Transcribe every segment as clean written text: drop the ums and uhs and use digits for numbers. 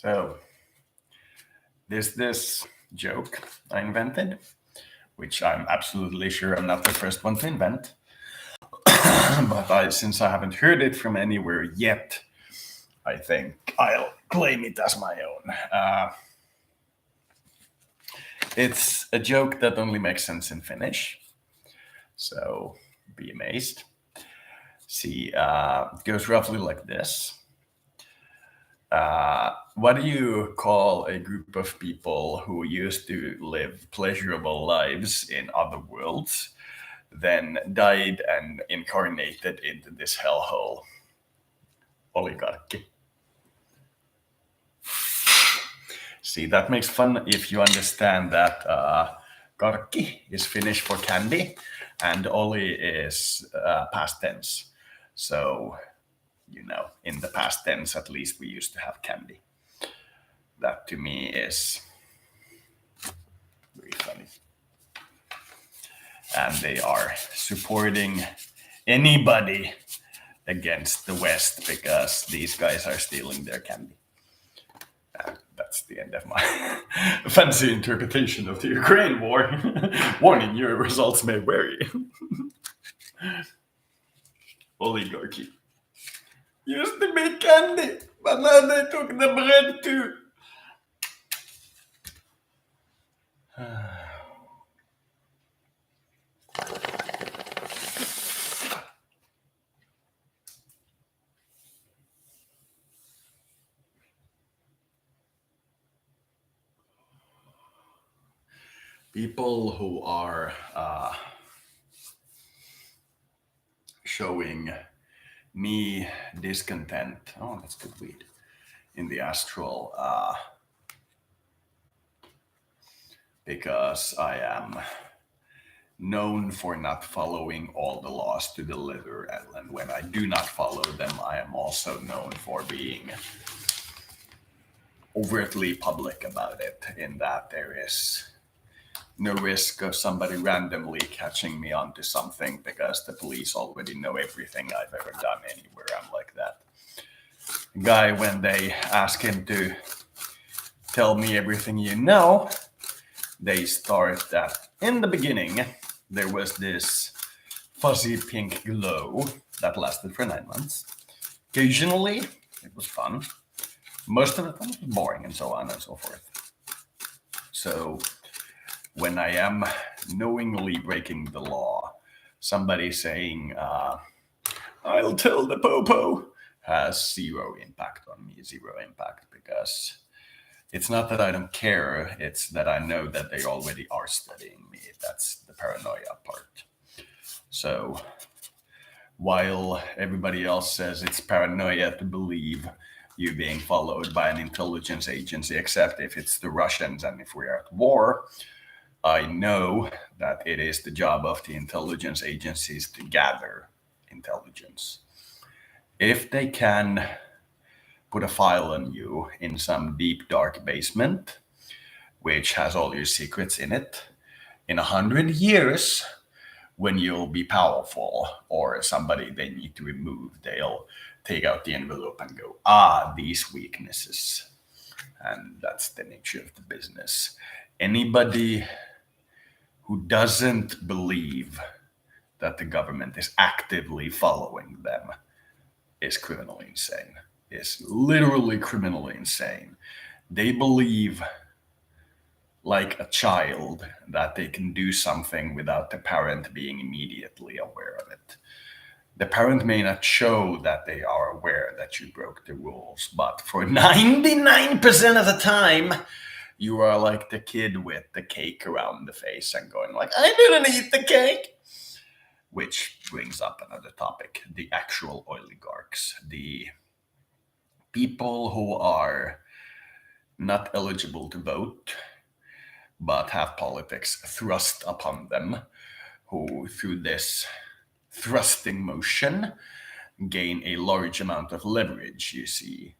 So there's this joke I invented, which I'm absolutely sure I'm not the first one to invent. But since I haven't heard it from anywhere yet, I think I'll claim it as my own. It's a joke that only makes sense in Finnish, so be amazed. See, it goes roughly like this. What do you call a group of people who used to live pleasurable lives in other worlds, then died and incarnated into this hellhole? Oligarki. See, that makes fun if you understand that karkki is Finnish for candy, and oli is past tense. So, in the past tense, at least we used to have candy. That to me is very funny. And they are supporting anybody against the West because these guys are stealing their candy. And that's the end of my fancy interpretation of the Ukraine war. Warning, your results may vary. Oligarchy used to make candy, but now they took the bread too. People who are showing me discontent. Oh, that's good weed. In the astral, because I am known for not following all the laws to the letter, and when I do not follow them, I am also known for being overtly public about it, in that there is no risk of somebody randomly catching me onto something because the police already know everything I've ever done anywhere. I'm like that guy when they ask him to tell me everything you know, they start that in the beginning there was this fuzzy pink glow that lasted for 9 months. Occasionally it was fun. Most of the time it was boring, and so on and so forth. So when I am knowingly breaking the law, somebody saying, I'll tell the popo, has zero impact on me, zero impact, because it's not that I don't care, it's that I know that they already are studying me. That's the paranoia part. So while everybody else says it's paranoia to believe you being followed by an intelligence agency, except if it's the Russians and if we're at war, I know that it is the job of the intelligence agencies to gather intelligence. If they can put a file on you in some deep, dark basement, which has all your secrets in it, in 100 years, when you'll be powerful or somebody they need to remove, they'll take out the envelope and go, these weaknesses. And that's the nature of the business. Anybody who doesn't believe that the government is actively following them is criminally insane, is literally criminally insane. They believe, like a child, that they can do something without the parent being immediately aware of it. The parent may not show that they are aware that you broke the rules, but for 99% of the time, you are like the kid with the cake around the face and going like, I didn't eat the cake. Which brings up another topic, the actual oligarchs, the people who are not eligible to vote, but have politics thrust upon them, who through this thrusting motion gain a large amount of leverage, you see,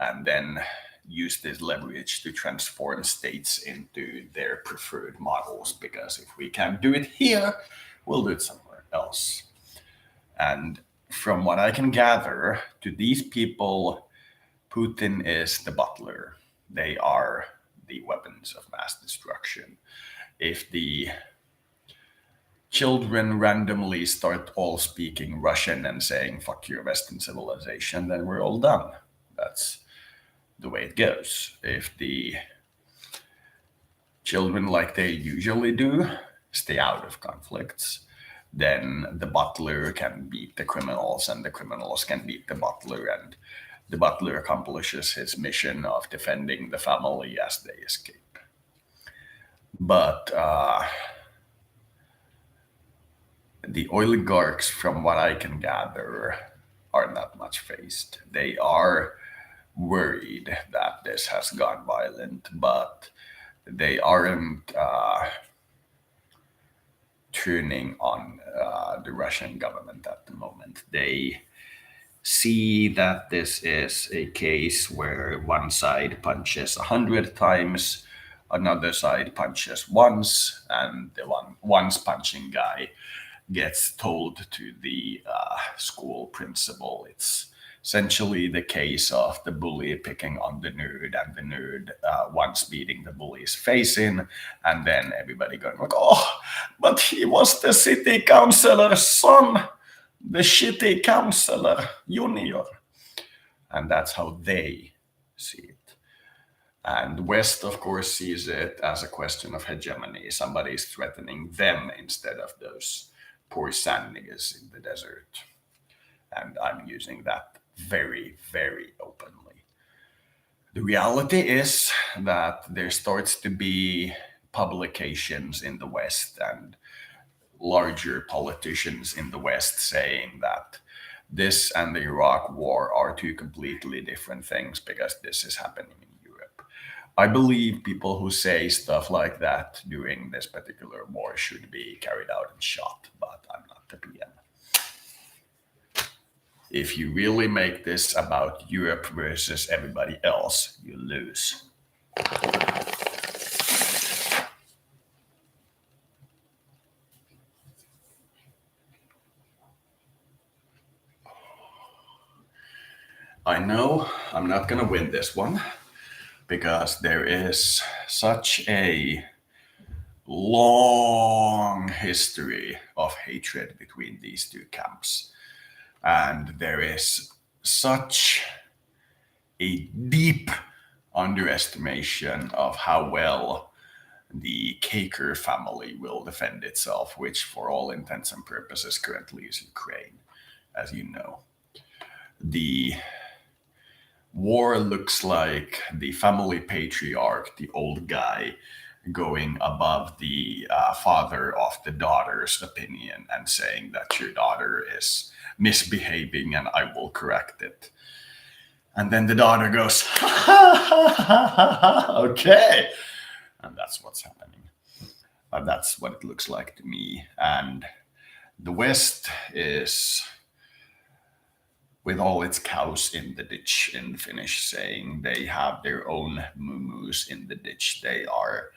and then use this leverage to transform states into their preferred models, because if we can't do it here, we'll do it somewhere else. And from what I can gather, to these people, Putin is the butler. they are the weapons of mass destruction. If the children randomly start all speaking Russian and saying fuck your Western civilization, then we're all done. That's the way it goes. If the children, like they usually do, stay out of conflicts, then the butler can beat the criminals and the criminals can beat the butler, and the butler accomplishes his mission of defending the family as they escape. But the oligarchs, from what I can gather, are not much phased. They are worried that this has gone violent, but they aren't turning on the Russian government at the moment. They see that this is a case where one side punches 100 times, another side punches once, and the once punching guy gets told to the school principal. It's essentially the case of the bully picking on the nerd, and the nerd once beating the bully's face in, and then everybody going like, oh, but he was the city councillor's son, the shitty councillor junior. And that's how they see it. And West, of course, sees it as a question of hegemony. Somebody is threatening them instead of those poor sand niggas in the desert. And I'm using that very, very openly. The reality is that there starts to be publications in the West and larger politicians in the West saying that this and the Iraq war are two completely different things because this is happening in Europe. I believe people who say stuff like that during this particular war should be carried out and shot, but I'm not the PM. If you really make this about Europe versus everybody else, you lose. I know I'm not going to win this one because there is such a long history of hatred between these two camps. And there is such a deep underestimation of how well the Kaker family will defend itself, which for all intents and purposes currently is Ukraine, as you know. The war looks like the family patriarch, the old guy, going above the father of the daughter's opinion and saying that your daughter is misbehaving and I will correct it. And then the daughter goes, ha ha ha ha ha, okay. And that's what's happening. That's what it looks like to me. And the West is, with all its cows in the ditch in Finnish saying, they have their own moo-moos in the ditch. They are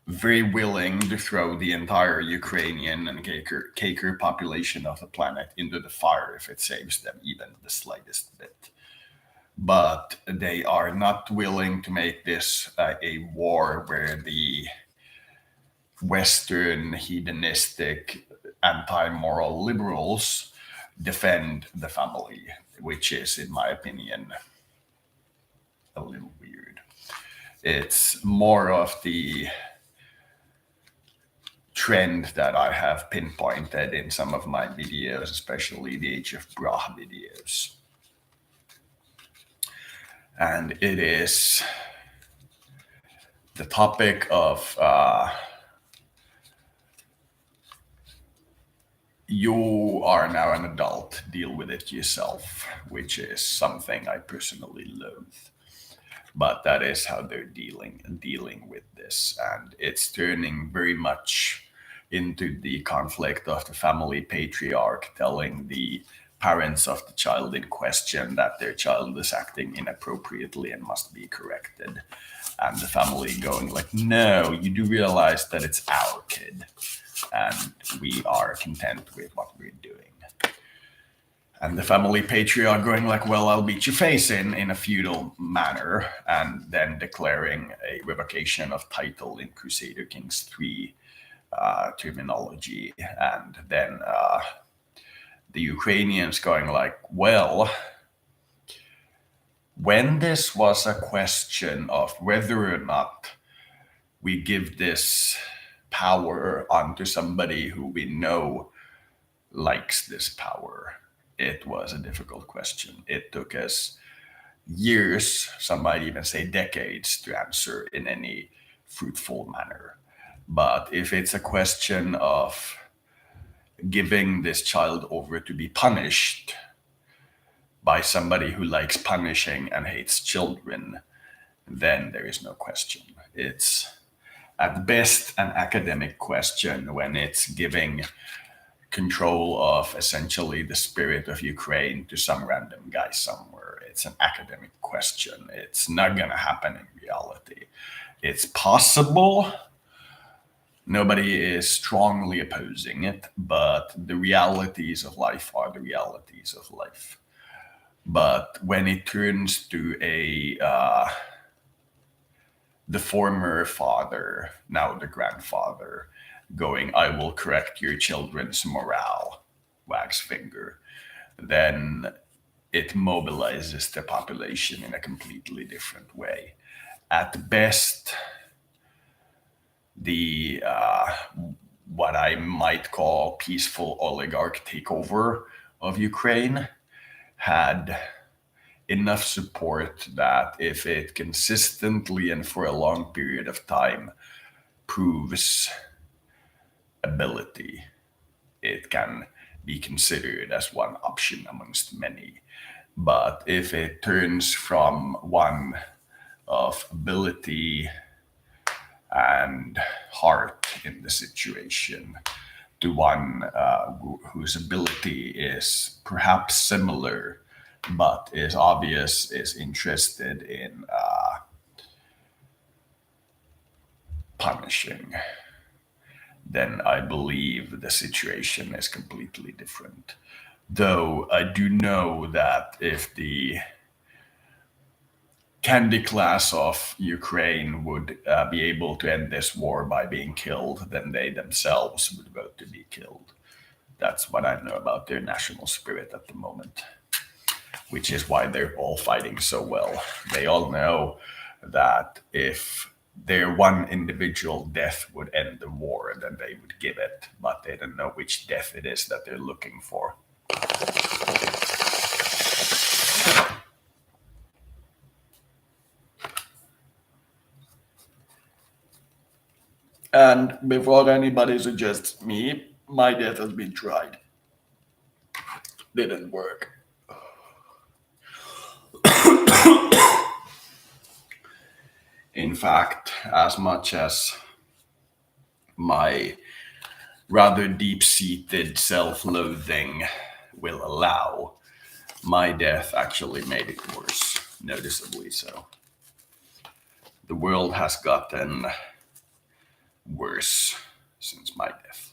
very willing to throw the entire Ukrainian and Kaker population of the planet into the fire if it saves them even the slightest bit. But they are not willing to make this a war where the Western hedonistic anti-moral liberals defend the family, which is, in my opinion, a little weird. It's more of the trend that I have pinpointed in some of my videos, especially the Age of Bra videos. And it is the topic of you are now an adult, deal with it yourself, which is something I personally loathe. But that is how they're dealing with this. And it's turning very much into the conflict of the family patriarch telling the parents of the child in question that their child is acting inappropriately and must be corrected. And the family going like, no, you do realize that it's our kid and we are content with what we're doing. And the family patriarch going like, well, I'll beat your face in a feudal manner, and then declaring a revocation of title in Crusader Kings 3 terminology. And then the Ukrainians going like, well, when this was a question of whether or not we give this power onto somebody who we know likes this power, it was a difficult question. It took us years, some might even say decades, to answer in any fruitful manner. But if it's a question of giving this child over to be punished by somebody who likes punishing and hates children, then there is no question. It's at best an academic question when it's giving control of essentially the spirit of Ukraine to some random guy somewhere. It's an academic question. It's not going to happen in reality. It's possible. Nobody is strongly opposing it, but the realities of life are the realities of life. But when it turns to the former father, now the grandfather, going, I will correct your children's morale, wags finger, then it mobilizes the population in a completely different way. At best, the what I might call peaceful oligarch takeover of Ukraine had enough support that if it consistently and for a long period of time proves ability, it can be considered as one option amongst many. But if it turns from one of ability and heart in the situation to one whose ability is perhaps similar but is obvious, is interested in punishing, then I believe the situation is completely different. Though I do know that if the candy class of Ukraine would be able to end this war by being killed, then they themselves would vote to be killed. That's what I know about their national spirit at the moment, which is why they're all fighting so well. They all know that if their one individual death would end the war, then they would give it, but they don't know which death it is that they're looking for. And before anybody suggests me, my death has been tried. Didn't work. In fact, as much as my rather deep-seated self-loathing will allow, my death actually made it worse, noticeably so. The world has gotten worse since my death,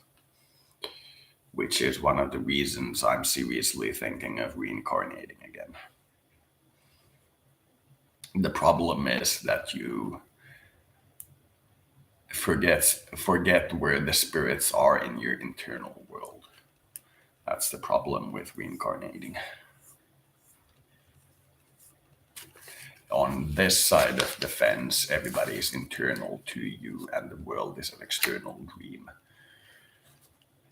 which is one of the reasons I'm seriously thinking of reincarnating again. The problem is that you forget where the spirits are in your internal world. That's the problem with reincarnating. On this side of the fence, everybody is internal to you, and the world is an external dream.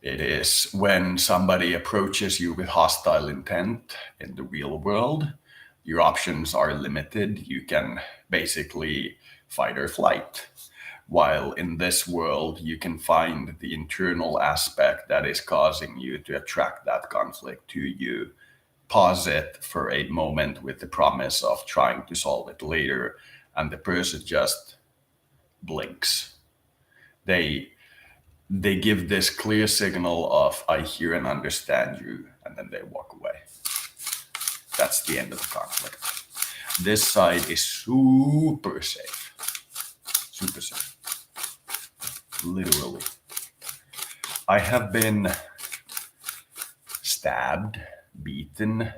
It is when somebody approaches you with hostile intent in the real world, your options are limited. You can basically fight or flight. While in this world, you can find the internal aspect that is causing you to attract that conflict to you, pause it for a moment with the promise of trying to solve it later, and the person just blinks. They give this clear signal of I hear and understand you, and then they walk away. That's the end of the conflict. This side is super safe. Super safe. Literally. I have been stabbed beaten,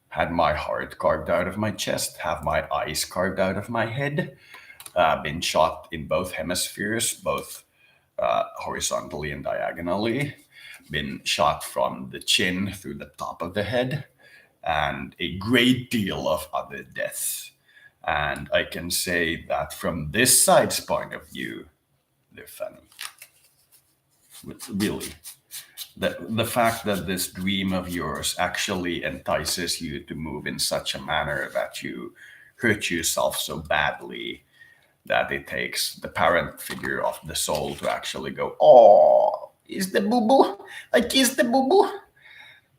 had my heart carved out of my chest, have my eyes carved out of my head, been shot in both hemispheres, both horizontally and diagonally, been shot from the chin through the top of the head, and a great deal of other deaths. And I can say that from this side's point of view, they're funny. Really. The fact that this dream of yours actually entices you to move in such a manner that you hurt yourself so badly that it takes the parent figure of the soul to actually go, oh, is the boo boo? I kiss the boo boo,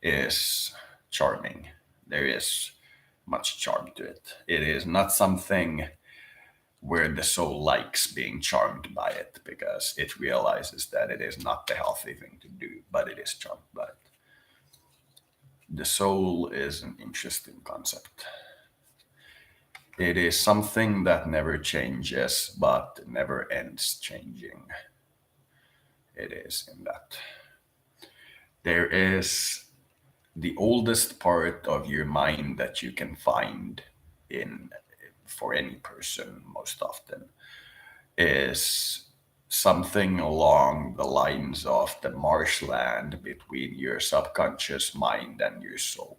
is charming. There is much charm to it. It is not something where the soul likes being charmed by it because it realizes that it is not the healthy thing to do, but it is charmed by it. The soul is an interesting concept. It is something that never changes, but never ends changing. It is in that. There is the oldest part of your mind that you can find in for any person most often is something along the lines of the marshland between your subconscious mind and your soul.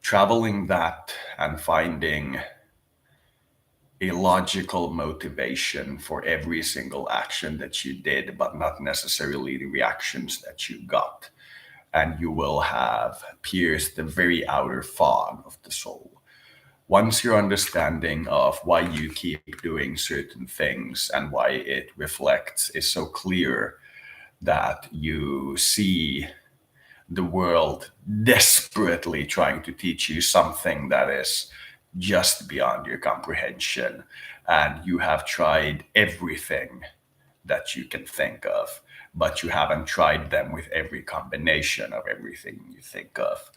Traveling that and finding a logical motivation for every single action that you did, but not necessarily the reactions that you got. And you will have pierced the very outer fog of the soul. Once your understanding of why you keep doing certain things and why it reflects is so clear that you see the world desperately trying to teach you something that is just beyond your comprehension, and you have tried everything that you can think of, but you haven't tried them with every combination of everything you think of.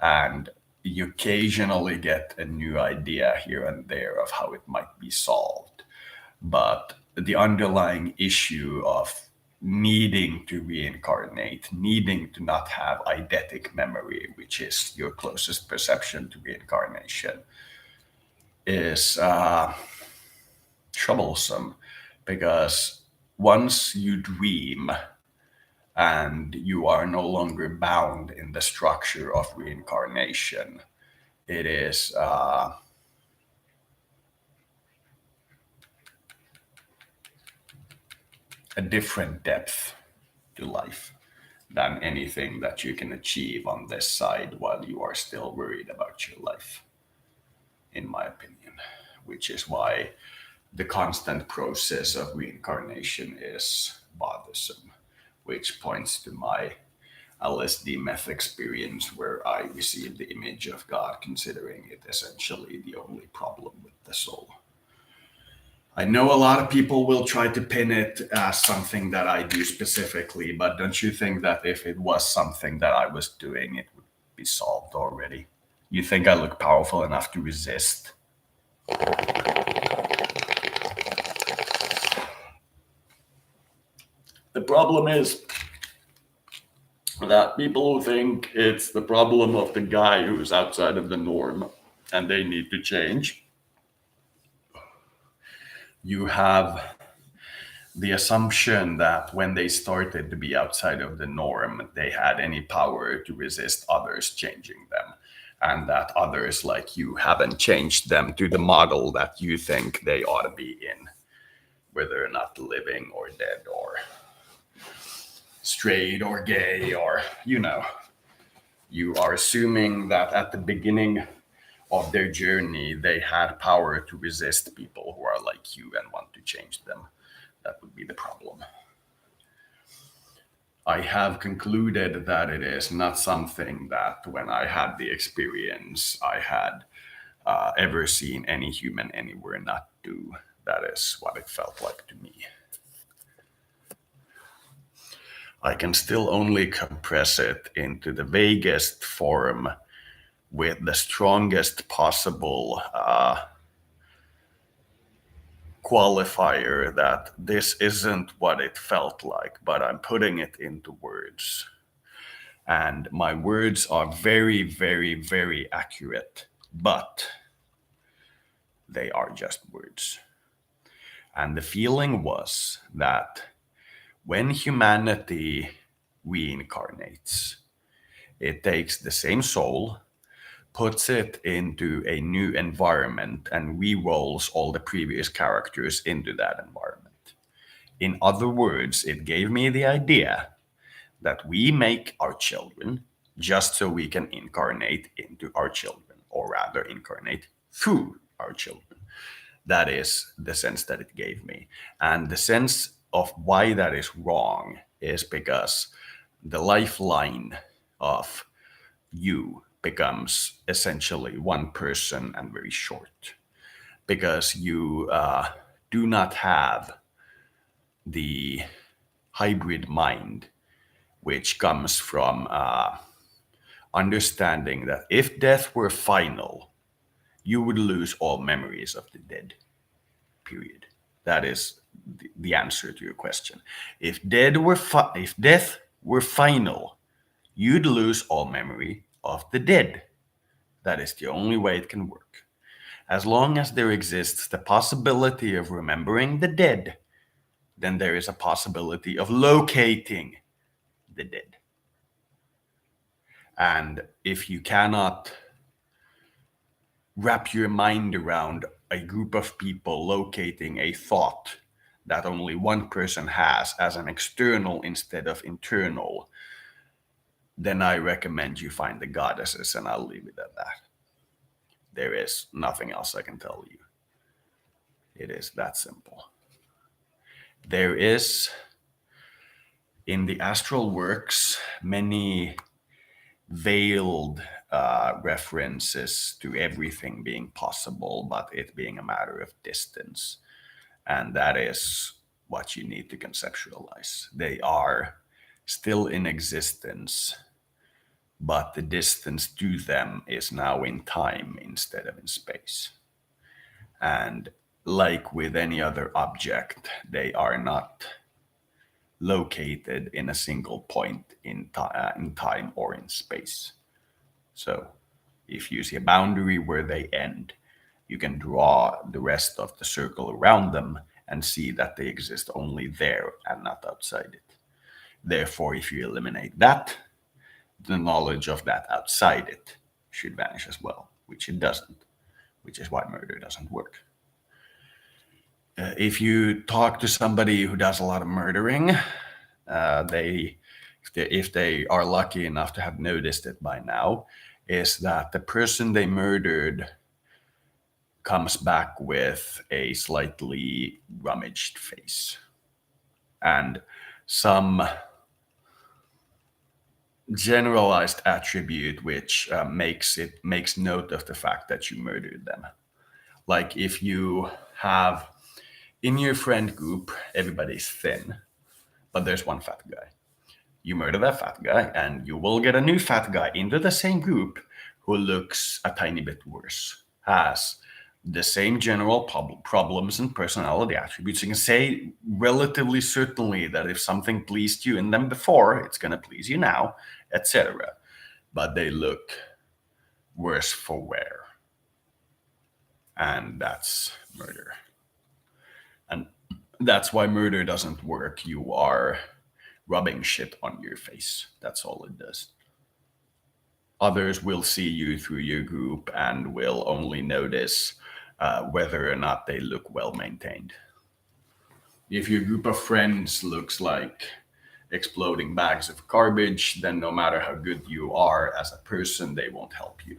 And you occasionally get a new idea here and there of how it might be solved. But the underlying issue of needing to reincarnate, needing to not have eidetic memory, which is your closest perception to reincarnation, is troublesome because once you dream and you are no longer bound in the structure of reincarnation, it is a different depth to life than anything that you can achieve on this side while you are still worried about your life, in my opinion, which is why the constant process of reincarnation is bothersome, which points to my LSD meth experience where I received the image of God, considering it essentially the only problem with the soul. I know a lot of people will try to pin it as something that I do specifically, but don't you think that if it was something that I was doing, it would be solved already? You think I look powerful enough to resist? The problem is that people think it's the problem of the guy who's outside of the norm and they need to change. You have the assumption that when they started to be outside of the norm, they had any power to resist others changing them, and that others like you haven't changed them to the model that you think they ought to be in, whether or not living or dead or straight or gay, or you are assuming that at the beginning of their journey they had power to resist people who are like you and want to change them. That would be the problem. I have concluded that it is not something that when I had the experience I had ever seen any human anywhere not do. That is what it felt like to me. I can still only compress it into the vaguest form with the strongest possible qualifier that this isn't what it felt like, but I'm putting it into words. And my words are very, very, very accurate, but they are just words. And the feeling was that when humanity reincarnates, it takes the same soul, puts it into a new environment, and re-rolls all the previous characters into that environment. In other words, it gave me the idea that we make our children just so we can incarnate into our children, or rather, incarnate through our children. That is the sense that it gave me. And the sense of why that is wrong is because the lifeline of you becomes essentially one person and very short. Because you do not have the hybrid mind, which comes from understanding that if death were final, you would lose all memories of the dead. Period. That is the answer to your question. If death were final, you'd lose all memory of the dead. That is the only way it can work. As long as there exists the possibility of remembering the dead, then there is a possibility of locating the dead. And if you cannot wrap your mind around a group of people locating a thought that only one person has as an external instead of internal, then I recommend you find the goddesses, and I'll leave it at that. There is nothing else I can tell you. It is that simple. There is, in the astral works, many veiled references to everything being possible, but it being a matter of distance. And that is what you need to conceptualize. They are still in existence, but the distance to them is now in time instead of in space. And like with any other object, they are not located in a single point in time or in space. So if you see a boundary where they end, you can draw the rest of the circle around them and see that they exist only there and not outside it. Therefore, if you eliminate that, the knowledge of that outside it should vanish as well, which it doesn't, which is why murder doesn't work. If you talk to somebody who does a lot of murdering, if they are lucky enough to have noticed it by now, is that the person they murdered comes back with a slightly rummaged face and some generalized attribute which makes note of the fact that you murdered them. Like if you have in your friend group, everybody's thin, but there's one fat guy. You murder that fat guy, and you will get a new fat guy into the same group who looks a tiny bit worse, has the same general problems and personality attributes. You can say relatively certainly that if something pleased you in them before, it's going to please you now, etc. But they look worse for wear. And that's murder. And that's why murder doesn't work. You are rubbing shit on your face. That's all it does. Others will see you through your group and will only notice whether or not they look well maintained. If your group of friends looks like exploding bags of garbage, then no matter how good you are as a person, they won't help you.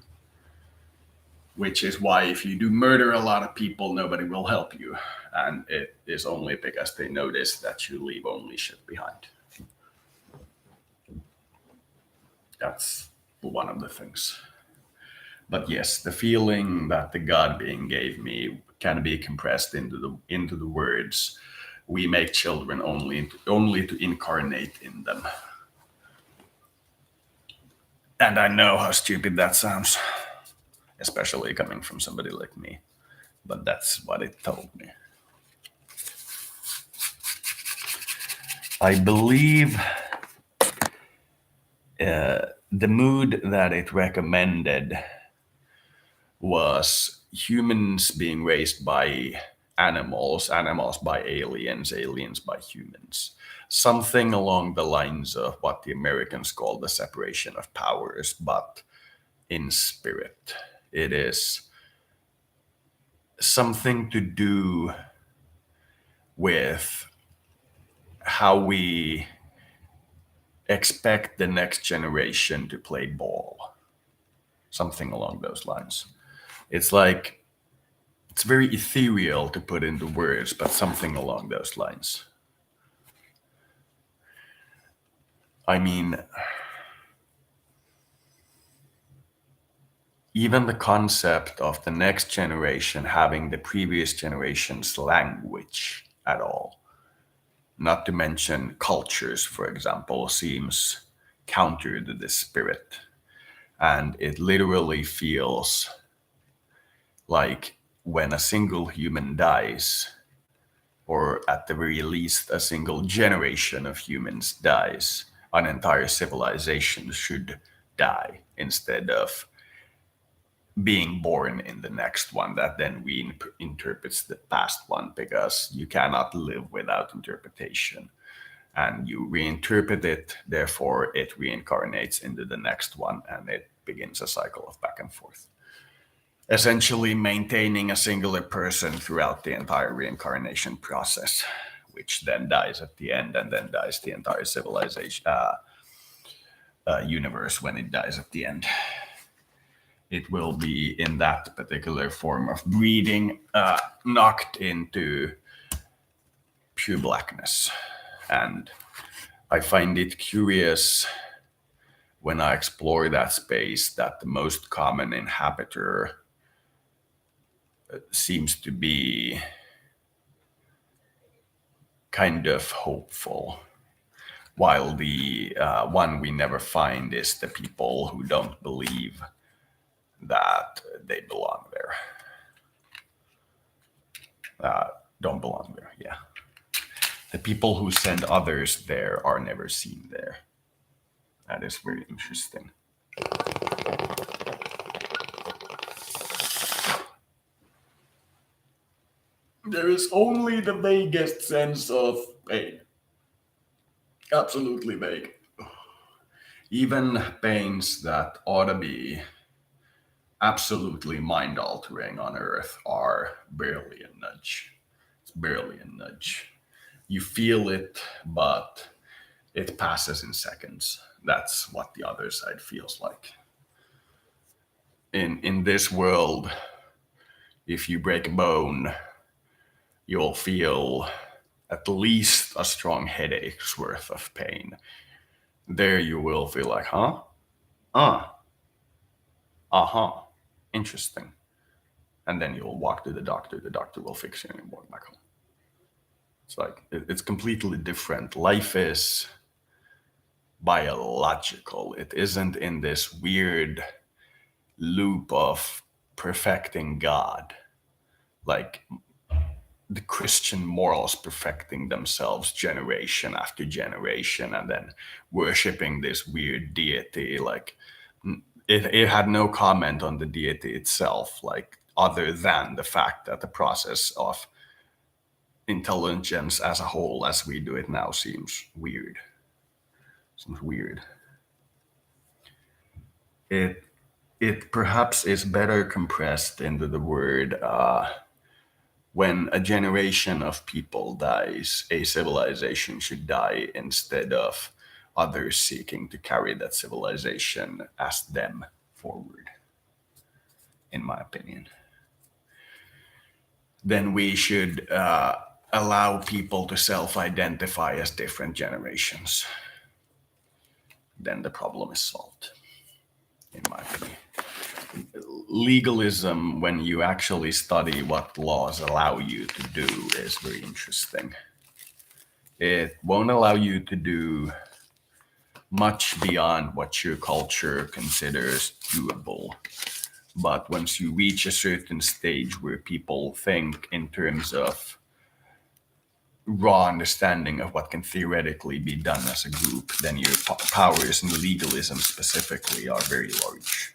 Which is why if you do murder a lot of people, nobody will help you. And it is only because they notice that you leave only shit behind. That's one of the things. But yes, the feeling that the God being gave me can be compressed into the words, we make children only to incarnate in them. And I know how stupid that sounds, especially coming from somebody like me. But that's what it told me. I believe The mood that it recommended was humans being raised by animals, animals by aliens, aliens by humans. Something along the lines of what the Americans call the separation of powers, but in spirit. It is something to do with how we expect the next generation to play ball. Something along those lines. It's like, it's very ethereal to put into words, but something along those lines. I mean, even the concept of the next generation having the previous generation's language at all, not to mention cultures, for example, seems counter to this spirit. And it literally feels like when a single human dies, or at the very least a single generation of humans dies, an entire civilization should die instead of being born in the next one that then reinterprets the past one, because you cannot live without interpretation. And you reinterpret it, therefore it reincarnates into the next one, and it begins a cycle of back and forth. Essentially maintaining a singular person throughout the entire reincarnation process, which then dies at the end, and then dies the entire civilization, universe when it dies at the end. It will be in that particular form of breeding, knocked into pure blackness. And I find it curious when I explore that space that the most common inhabitor seems to be kind of hopeful, while the one we never find is the people who don't believe that they belong there. Don't belong there, yeah. The people who send others there are never seen there. That is very interesting. There is only the vaguest sense of pain. Absolutely vague. Even pains that ought to be absolutely mind altering on Earth are barely a nudge. It's barely a nudge. You feel it, but it passes in seconds. That's what the other side feels like. In this world, if you break a bone, you'll feel at least a strong headache's worth of pain. There you will feel like, huh? Uh-huh. Interesting. And then you'll walk to the doctor will fix you and you walk back home. It's like, it's completely different. Life is biological. It isn't in this weird loop of perfecting God, like the Christian morals perfecting themselves generation after generation, and then worshiping this weird deity. Like, it had no comment on the deity itself, like other than the fact that the process of intelligence as a whole, as we do it now, seems weird. It perhaps is better compressed into the word, when a generation of people dies, a civilization should die instead of others seeking to carry that civilization as them forward, in my opinion. Then we should allow people to self-identify as different generations. Then the problem is solved, in my opinion. Legalism, when you actually study what laws allow you to do, is very interesting. It won't allow you to do much beyond what your culture considers doable. But once you reach a certain stage where people think in terms of raw understanding of what can theoretically be done as a group, then your powers and legalism specifically are very large.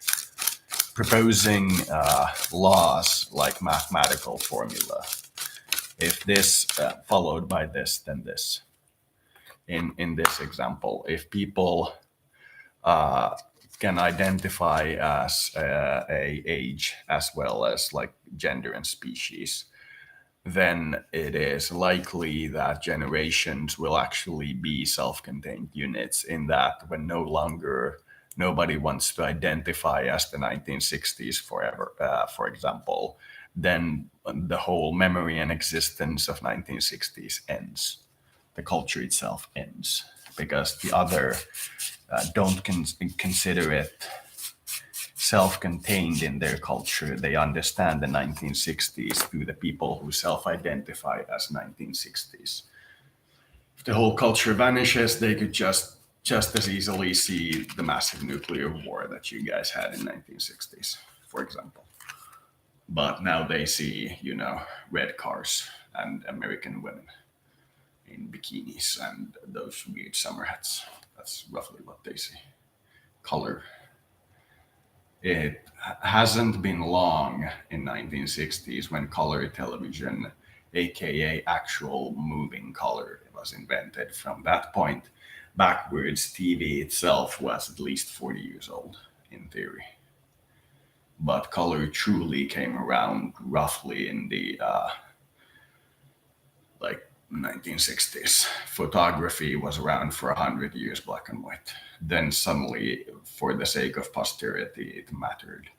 Proposing laws like mathematical formula, if this followed by this, then this. In this example, if people can identify as a age as well as like gender and species, then it is likely that generations will actually be self-contained units, in that when no longer nobody wants to identify as the 1960s forever, for example, then the whole memory and existence of 1960s ends. The culture itself ends because the other don't consider it self-contained in their culture. They understand the 1960s through the people who self-identify as 1960s. If the whole culture vanishes, they could just as easily see the massive nuclear war that you guys had in 1960s, for example. But now they see, red cars and American women in bikinis and those weird summer hats. That's roughly what they see. Color. It hasn't been long in 1960s when color television, aka actual moving color, was invented. From that point backwards, TV itself was at least 40 years old in theory. But color truly came around roughly in the 1960s. Photography was around for 100 years, black and white. Then suddenly, for the sake of posterity, it mattered.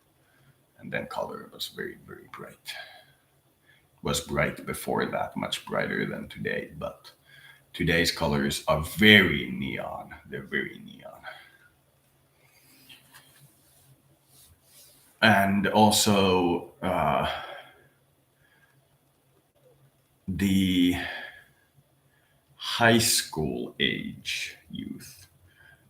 And then color was very, very bright. It was bright before that, much brighter than today, but today's colors are very neon. They're very neon. And also, the high school age youth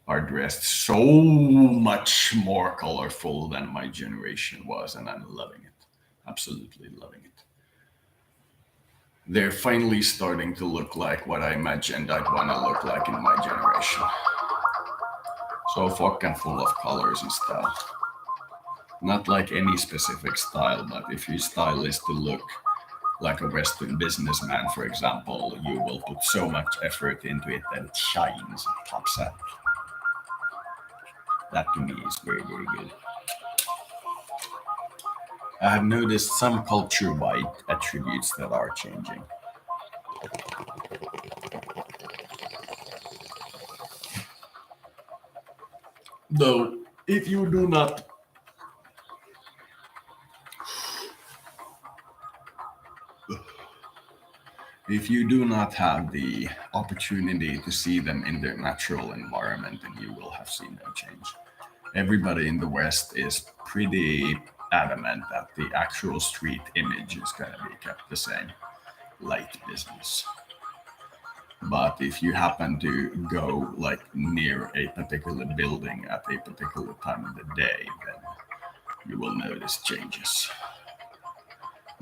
are dressed so much more colorful than my generation was, and I'm loving it. Absolutely loving it. They're finally starting to look like what I imagined I'd want to look like in my generation. So fucking full of colors and style. Not like any specific style, but if your style is to look like a Western businessman, for example, you will put so much effort into it that it shines, it pops out. That to me is very, very good. I have noticed some culture-wide attributes that are changing. Though, if you do not have the opportunity to see them in their natural environment, then you will have seen no change. Everybody in the West is pretty adamant that the actual street image is going to be kept the same. Light business. But if you happen to go like near a particular building at a particular time of the day, then you will notice changes.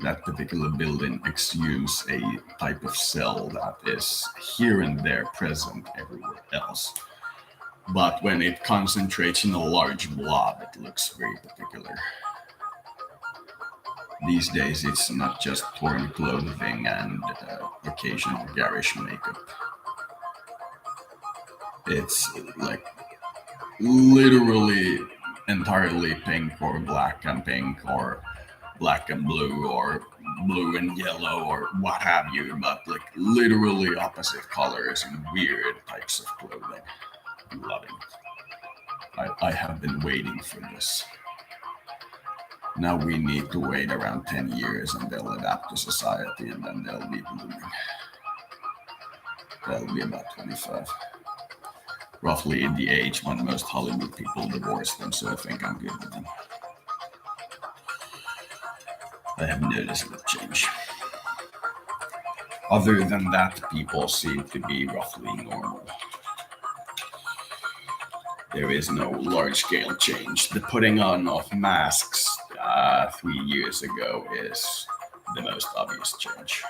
That particular building exudes a type of cell that is here and there present everywhere else. But when it concentrates in a large blob, it looks very particular. These days, it's not just torn clothing and occasional garish makeup. It's like literally entirely pink or black and pink or black and blue or blue and yellow or what have you, but like literally opposite colors and weird types of clothing. I'm loving it. I have been waiting for this. Now we need to wait around 10 years and they'll adapt to society and then they'll be blooming. They'll be about 25. Roughly in the age when most Hollywood people divorce them, so I think I'm good with them. I have noticed that change. Other than that, people seem to be roughly normal. There is no large-scale change. The putting on of masks 3 years ago is the most obvious change.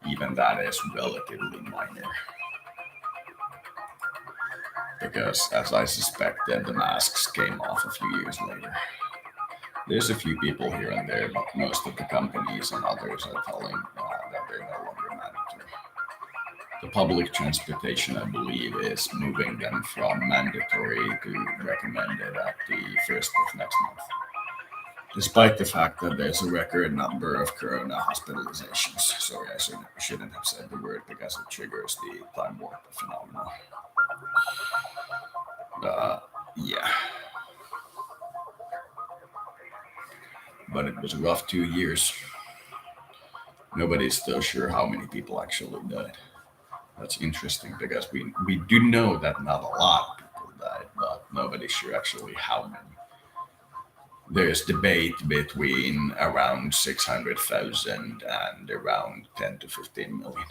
even that is relatively minor. Because, as I suspected, the masks came off a few years later. There's a few people here and there, but most of the companies and others are telling that they're no longer mandatory. The public transportation, I believe, is moving them from mandatory to recommended at the first of next month, despite the fact that there's a record number of corona hospitalizations. Sorry, I shouldn't have said the word because it triggers the time warp phenomenon. Yeah. But it was a rough 2 years. Nobody's still sure how many people actually died. That's interesting because we do know that not a lot of people died, but nobody's sure actually how many. There's debate between around 600,000 and around 10 to 15 million.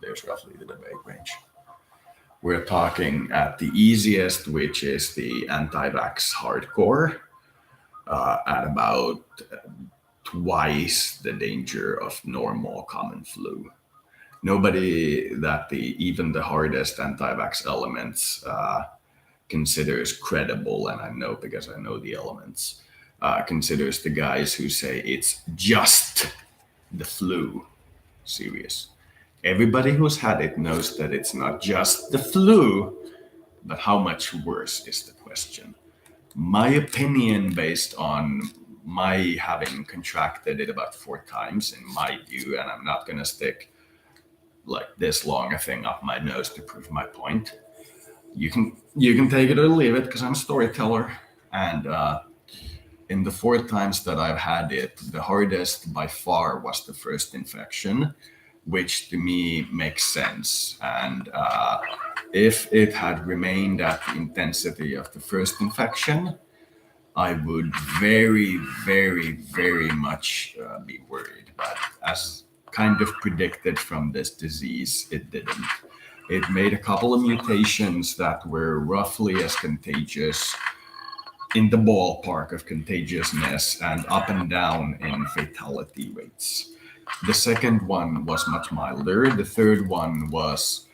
There's roughly the debate range. We're talking at the easiest, which is the anti-vax hardcore, at about twice the danger of normal common flu. Nobody that even the hardest anti-vax elements considers credible, and I know because I know the elements, considers the guys who say it's just the flu serious. Everybody who's had it knows that it's not just the flu, but how much worse is the question. My opinion, based on my having contracted it about 4 times in my view, and I'm not going to stick like this long a thing up my nose to prove my point. You can take it or leave it because I'm a storyteller. And in the 4 times that I've had it, the hardest by far was the first infection, which to me makes sense. And if it had remained at the intensity of the first infection, I would very, very, very much be worried. But as kind of predicted from this disease, it didn't. It made a couple of mutations that were roughly as contagious, in the ballpark of contagiousness, and up and down in fatality rates. The second one was much milder. The third one was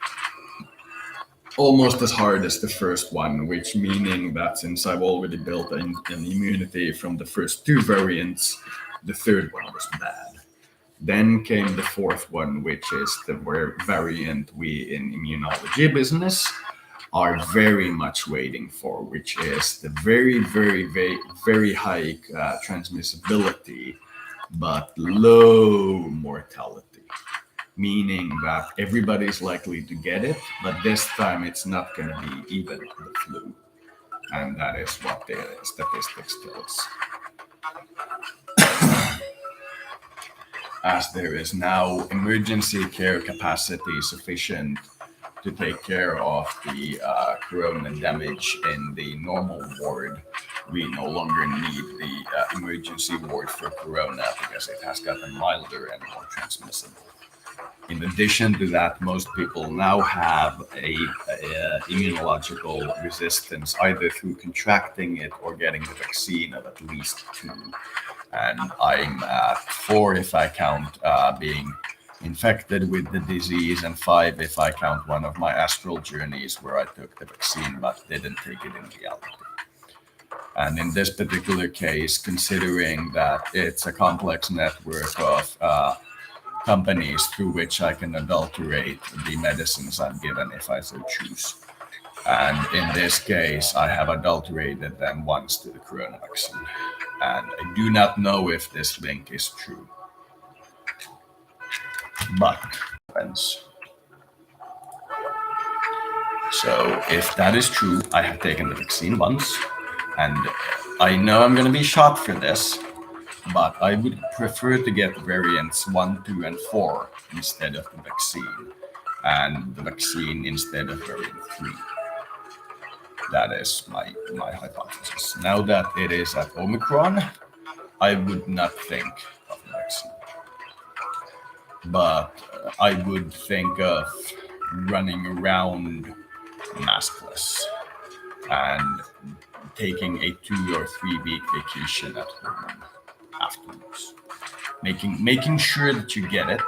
almost as hard as the first one, which meaning that since I've already built an immunity from the first 2 variants, the third one was bad. Then came the fourth one, which is the variant we in immunology business are very much waiting for, which is the very, very, very, very high transmissibility, but low mortality, meaning that everybody's likely to get it, but this time it's not going to be even the flu. And that is what the statistics tell us. As there is now emergency care capacity sufficient to take care of the corona damage in the normal ward, we no longer need the emergency ward for corona because it has gotten milder and more transmissible. In addition to that, most people now have a immunological resistance either through contracting it or getting the vaccine of at least 2. And I'm at 4 if I count being infected with the disease, and 5 if I count one of my astral journeys where I took the vaccine but didn't take it in reality. And in this particular case, considering that it's a complex network of companies through which I can adulterate the medicines I'm given if I so choose. And in this case, I have adulterated them once to the corona vaccine. And I do not know if this link is true. But depends. So if that is true, I have taken the vaccine once, and I know I'm going to be shot for this, but I would prefer to get variants 1, 2, and 4 instead of the vaccine, and the vaccine instead of variant 3. That is my hypothesis. Now that it is at Omicron, I would not think of the vaccine. But I would think of running around maskless and taking a 2 or 3 week vacation at home afterwards. Making sure that you get it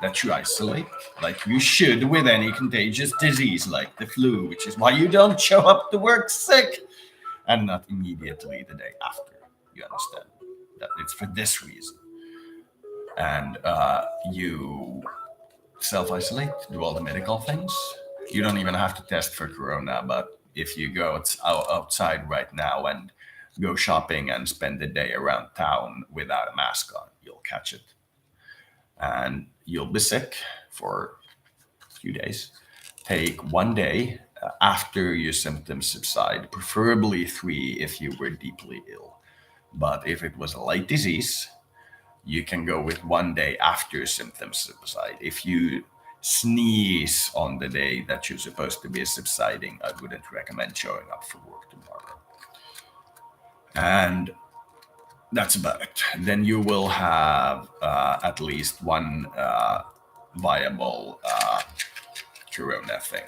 that you isolate, like you should with any contagious disease like the flu, which is why you don't show up to work sick and not immediately the day after. You understand that it's for this reason. And you self-isolate, do all the medical things. You don't even have to test for corona, but if you go outside right now and go shopping and spend the day around town without a mask on, you'll catch it. And you'll be sick for a few days. Take one day after your symptoms subside, preferably 3 if you were deeply ill. But if it was a light disease, you can go with 1 day after symptoms subside. If you sneeze on the day that you're supposed to be subsiding, I wouldn't recommend showing up for work tomorrow. And that's about it. Then you will have at least one viable corona thing.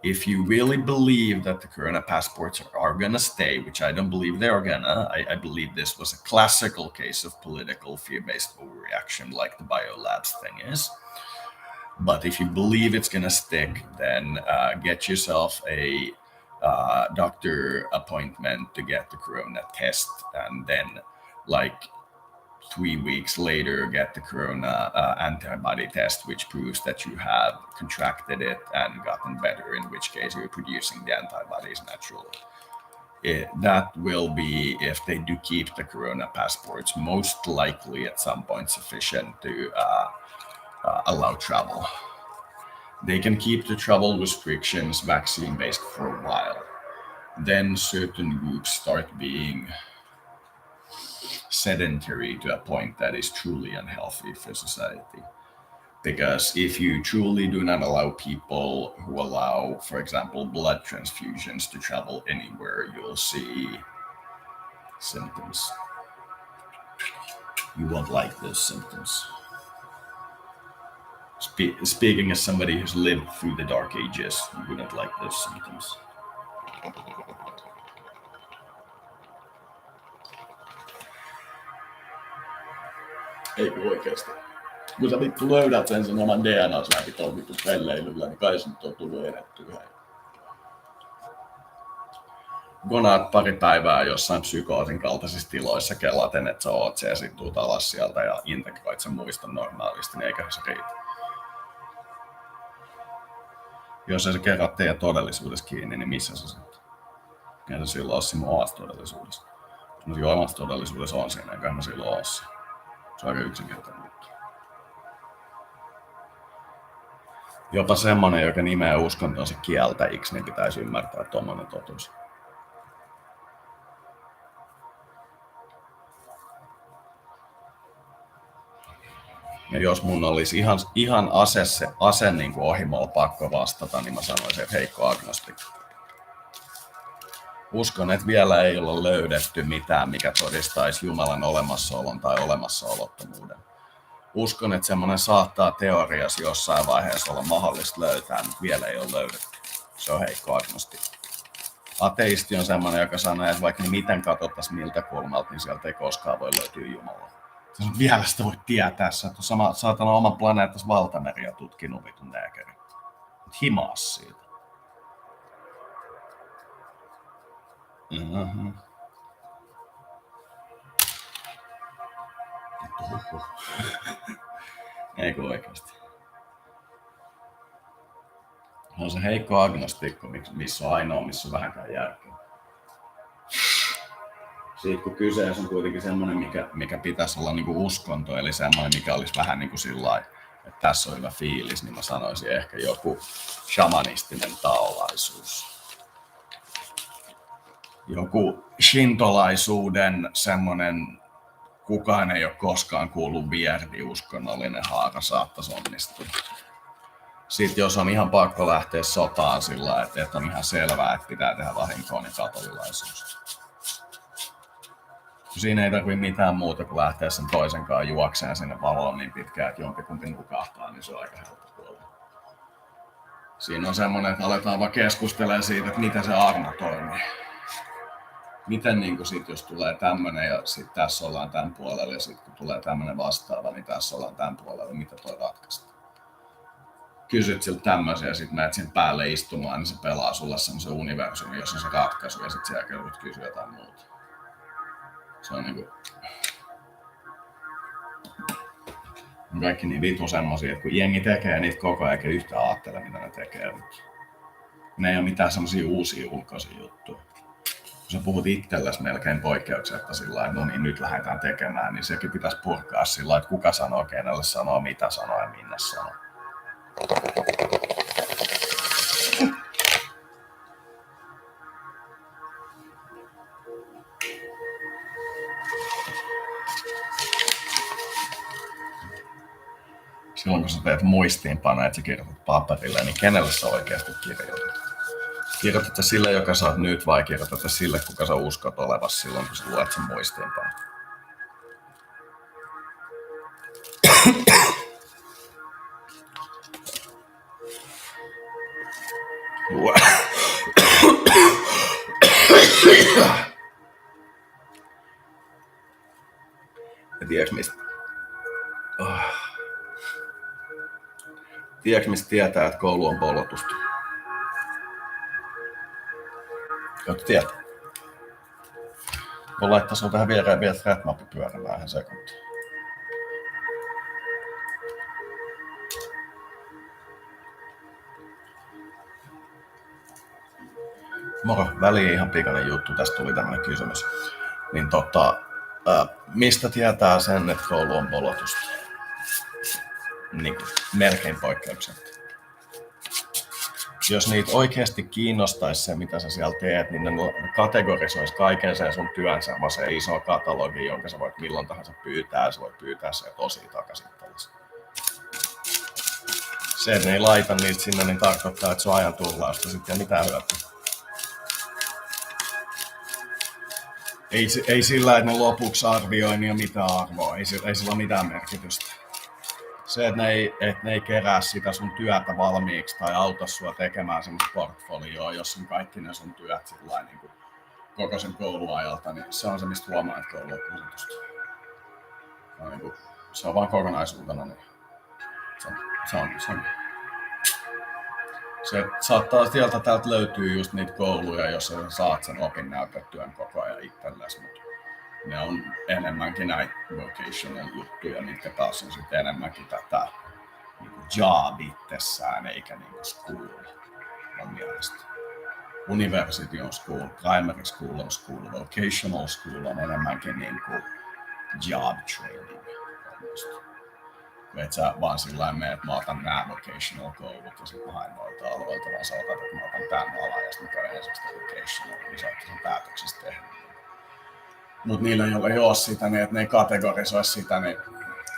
If you really believe that the corona passports are gonna stay, which I don't believe they're gonna, I believe this was a classical case of political fear-based overreaction like the biolabs thing is. But if you believe it's gonna stick, then get yourself a doctor appointment to get the corona test, and then like 3 weeks later get the corona antibody test, which proves that you have contracted it and gotten better, in which case you're producing the antibodies naturally. That will be, if they do keep the corona passports, most likely at some point sufficient to allow travel. They can keep the travel restrictions vaccine-based for a while. Then certain groups start being sedentary to a point that is truly unhealthy for society. Because if you truly do not allow people who allow, for example, blood transfusions to travel anywhere, you'll see symptoms. You won't like those symptoms. Speaking as somebody who's lived through the dark ages, you wouldn't like those symptoms. Eikö oikeesti? Kun sä vittu löydät sen oman DNAs läpi tuon vittu pelleilyllä, niin kai se nyt on tullut edettyä. Gonaat pari päivää jossain psykoosin kaltaisissa tiloissa kelaten, että sä oot se ja sit tuut alas sieltä ja integroit sen muiston normaalisti, niin eiköhän se riitä. Jos ei se kerro teidän todellisuudessa kiinni, niin missä se sitten? Ei se silloin ole siinä omassa todellisuudessa. No siinä omassa todellisuudessa on siinä, eiköhän mä silloin ole se. Se on aika yksinkertainen juttu. Jopa semmonen, joka nimeää uskontonsa kieltäjiksi, niin pitäisi ymmärtää tommonen totuus. Ja jos mun olisi ihan ase niin kuin ohimolla pakko vastata, niin mä sanoisin, että heikko agnostikko. Uskon, että vielä ei ole löydetty mitään, mikä todistaisi Jumalan olemassaolon tai olemassaolottomuuden. Uskon, että semmoinen saattaa teoriassa jossain vaiheessa olla mahdollista löytää, mutta vielä ei ole löydetty. Se on heikko agnostikko. Ateisti on semmoinen, joka sanoo, että vaikka niin miten katsottaisiin miltä kulmalta, niin sieltä ei koskaan voi löytyä Jumalaa. Vielä sitä voi tietää, sä oot saatana oman planeettasi valtameriä tutkinut vitun nääkäri. Himaa siitä. Mm-hmm. Eikö oikeasti? On se heikko agnostikko, missä on ainoa, missä on vähänkään järkeä. Siitä kun kyseessä on kuitenkin semmoinen, mikä pitäisi olla niinku uskonto, eli semmoinen, mikä olisi vähän niin kuin sillain, että tässä on hyvä fiilis, niin mä sanoisin ehkä joku shamanistinen taolaisuus. Joku shintolaisuuden semmoinen, kukaan ei ole koskaan kuullut vierdi-uskonnollinen haara saattaisi onnistua. Sitten jos on ihan pakko lähteä sotaan sillä, että on ihan selvää, että pitää tehdä vahinkoa, niin katolilaisuus. Siinä ei tarvitse mitään muuta kuin lähteä sen toisen kanssa juokseen sinne valoon niin pitkään, että jompikumpi nukahtaa, niin se on aika helppo puolella. Siinä on semmoinen, että aletaan vaan keskustelemaan siitä, että miten se armo toimii. Miten niin sit, jos tulee tämmöinen ja sitten tässä ollaan tämän puolella ja sitten kun tulee tämmöinen vastaava, niin tässä ollaan tämän puolella, mitä toi ratkaistaan. kysyt siltä tämmöisiä ja sit menet sen päälle istumaan, niin se pelaa sulle semmosen universumin, jossa on se ratkaisu ja sit sen jälkeen voit kysyä jotain muuta. Se on niinku... Kaikki niin vitu semmosia, että kun jengi tekee niitä koko ajan eikä yhtään ajattele mitä ne tekee. Ne ei oo mitään semmosia uusia ulkoisia juttuja. Kun sä puhut itsellesi melkein poikkeuksetta sillä että no niin nyt lähdetään tekemään, niin sekin pitäisi purkaa sillä että kuka sanoo, kenelle sanoo, mitä sanoo ja minne sanoo. Silloin kun sä teet muistiinpanoja, että sä kirjoitat paperille, niin kenelle sä oikeasti kirjoitat? Kirjoitat sä sille, joka sä oot nyt, vai kirjoitat sä sille, kuka sä uskot olevas silloin, kun sä luet sen muistiinpanon? Ja tiedätkö mistä tietää, että koulu on polotusta? Jotta tietää. Voin laittaa sun tähän viereen vielä threadmappi pyörimään ihan sekuntia. Moro, väliin ihan pikainen juttu, tästä tuli tämmönen kysymys. Niin mistä tietää sen, että koulu on polotusta? Niin melkein poikkeuksetta. Jos niitä oikeasti kiinnostaisi se, mitä sä siellä teet, niin ne kategorisoisi kaiken sen sun työn semmoiseen isoon katalogiin, jonka sä voit milloin tahansa pyytää, ja sä voit pyytää sen tosi takaisin. Se, että ne ei laita niitä sinne, niin tarkoittaa, että se on ajan tuhlausta sitten ja mitään hyötyä. Ei sillä, että ne lopuksi arvioi, niin ole mitään arvoa, ei sillä ole mitään merkitystä. Se, että ne ei kerää sitä sun työtä valmiiksi tai auta sua tekemään semmoista portfolioa, jos on kaikki ne sun työt sillain, niin kuin koko sen kouluajalta, niin se on se, mistä huomaa, että koulu on kuulutusta. Se on vaan kokonaisuutena. Niin se saattaa täältä löytyy just niitä kouluja, joissa sä saat sen opinnäytetyön koko ajan itsellesi, mutta ne on enemmänkin näitä vocational juttuja, mitkä taas on sitten enemmänkin tätä niinku job itsessään, eikä niinku school mun mielestä. University on school, primary school on school, vocational school on enemmänkin niinku job training. Et sä vaan sillä meet, että mä otan nää vocational koulut ja sit mä haen noilta alueilta, vaan sä otat, että mä otan tän alan ja sit mä käyn ensiksi vocational, niin sä oot sen päätöksistä tehnyt. Mut niillä, joilla ei oo sitä, niin että ne ei kategorisoi sitä, niin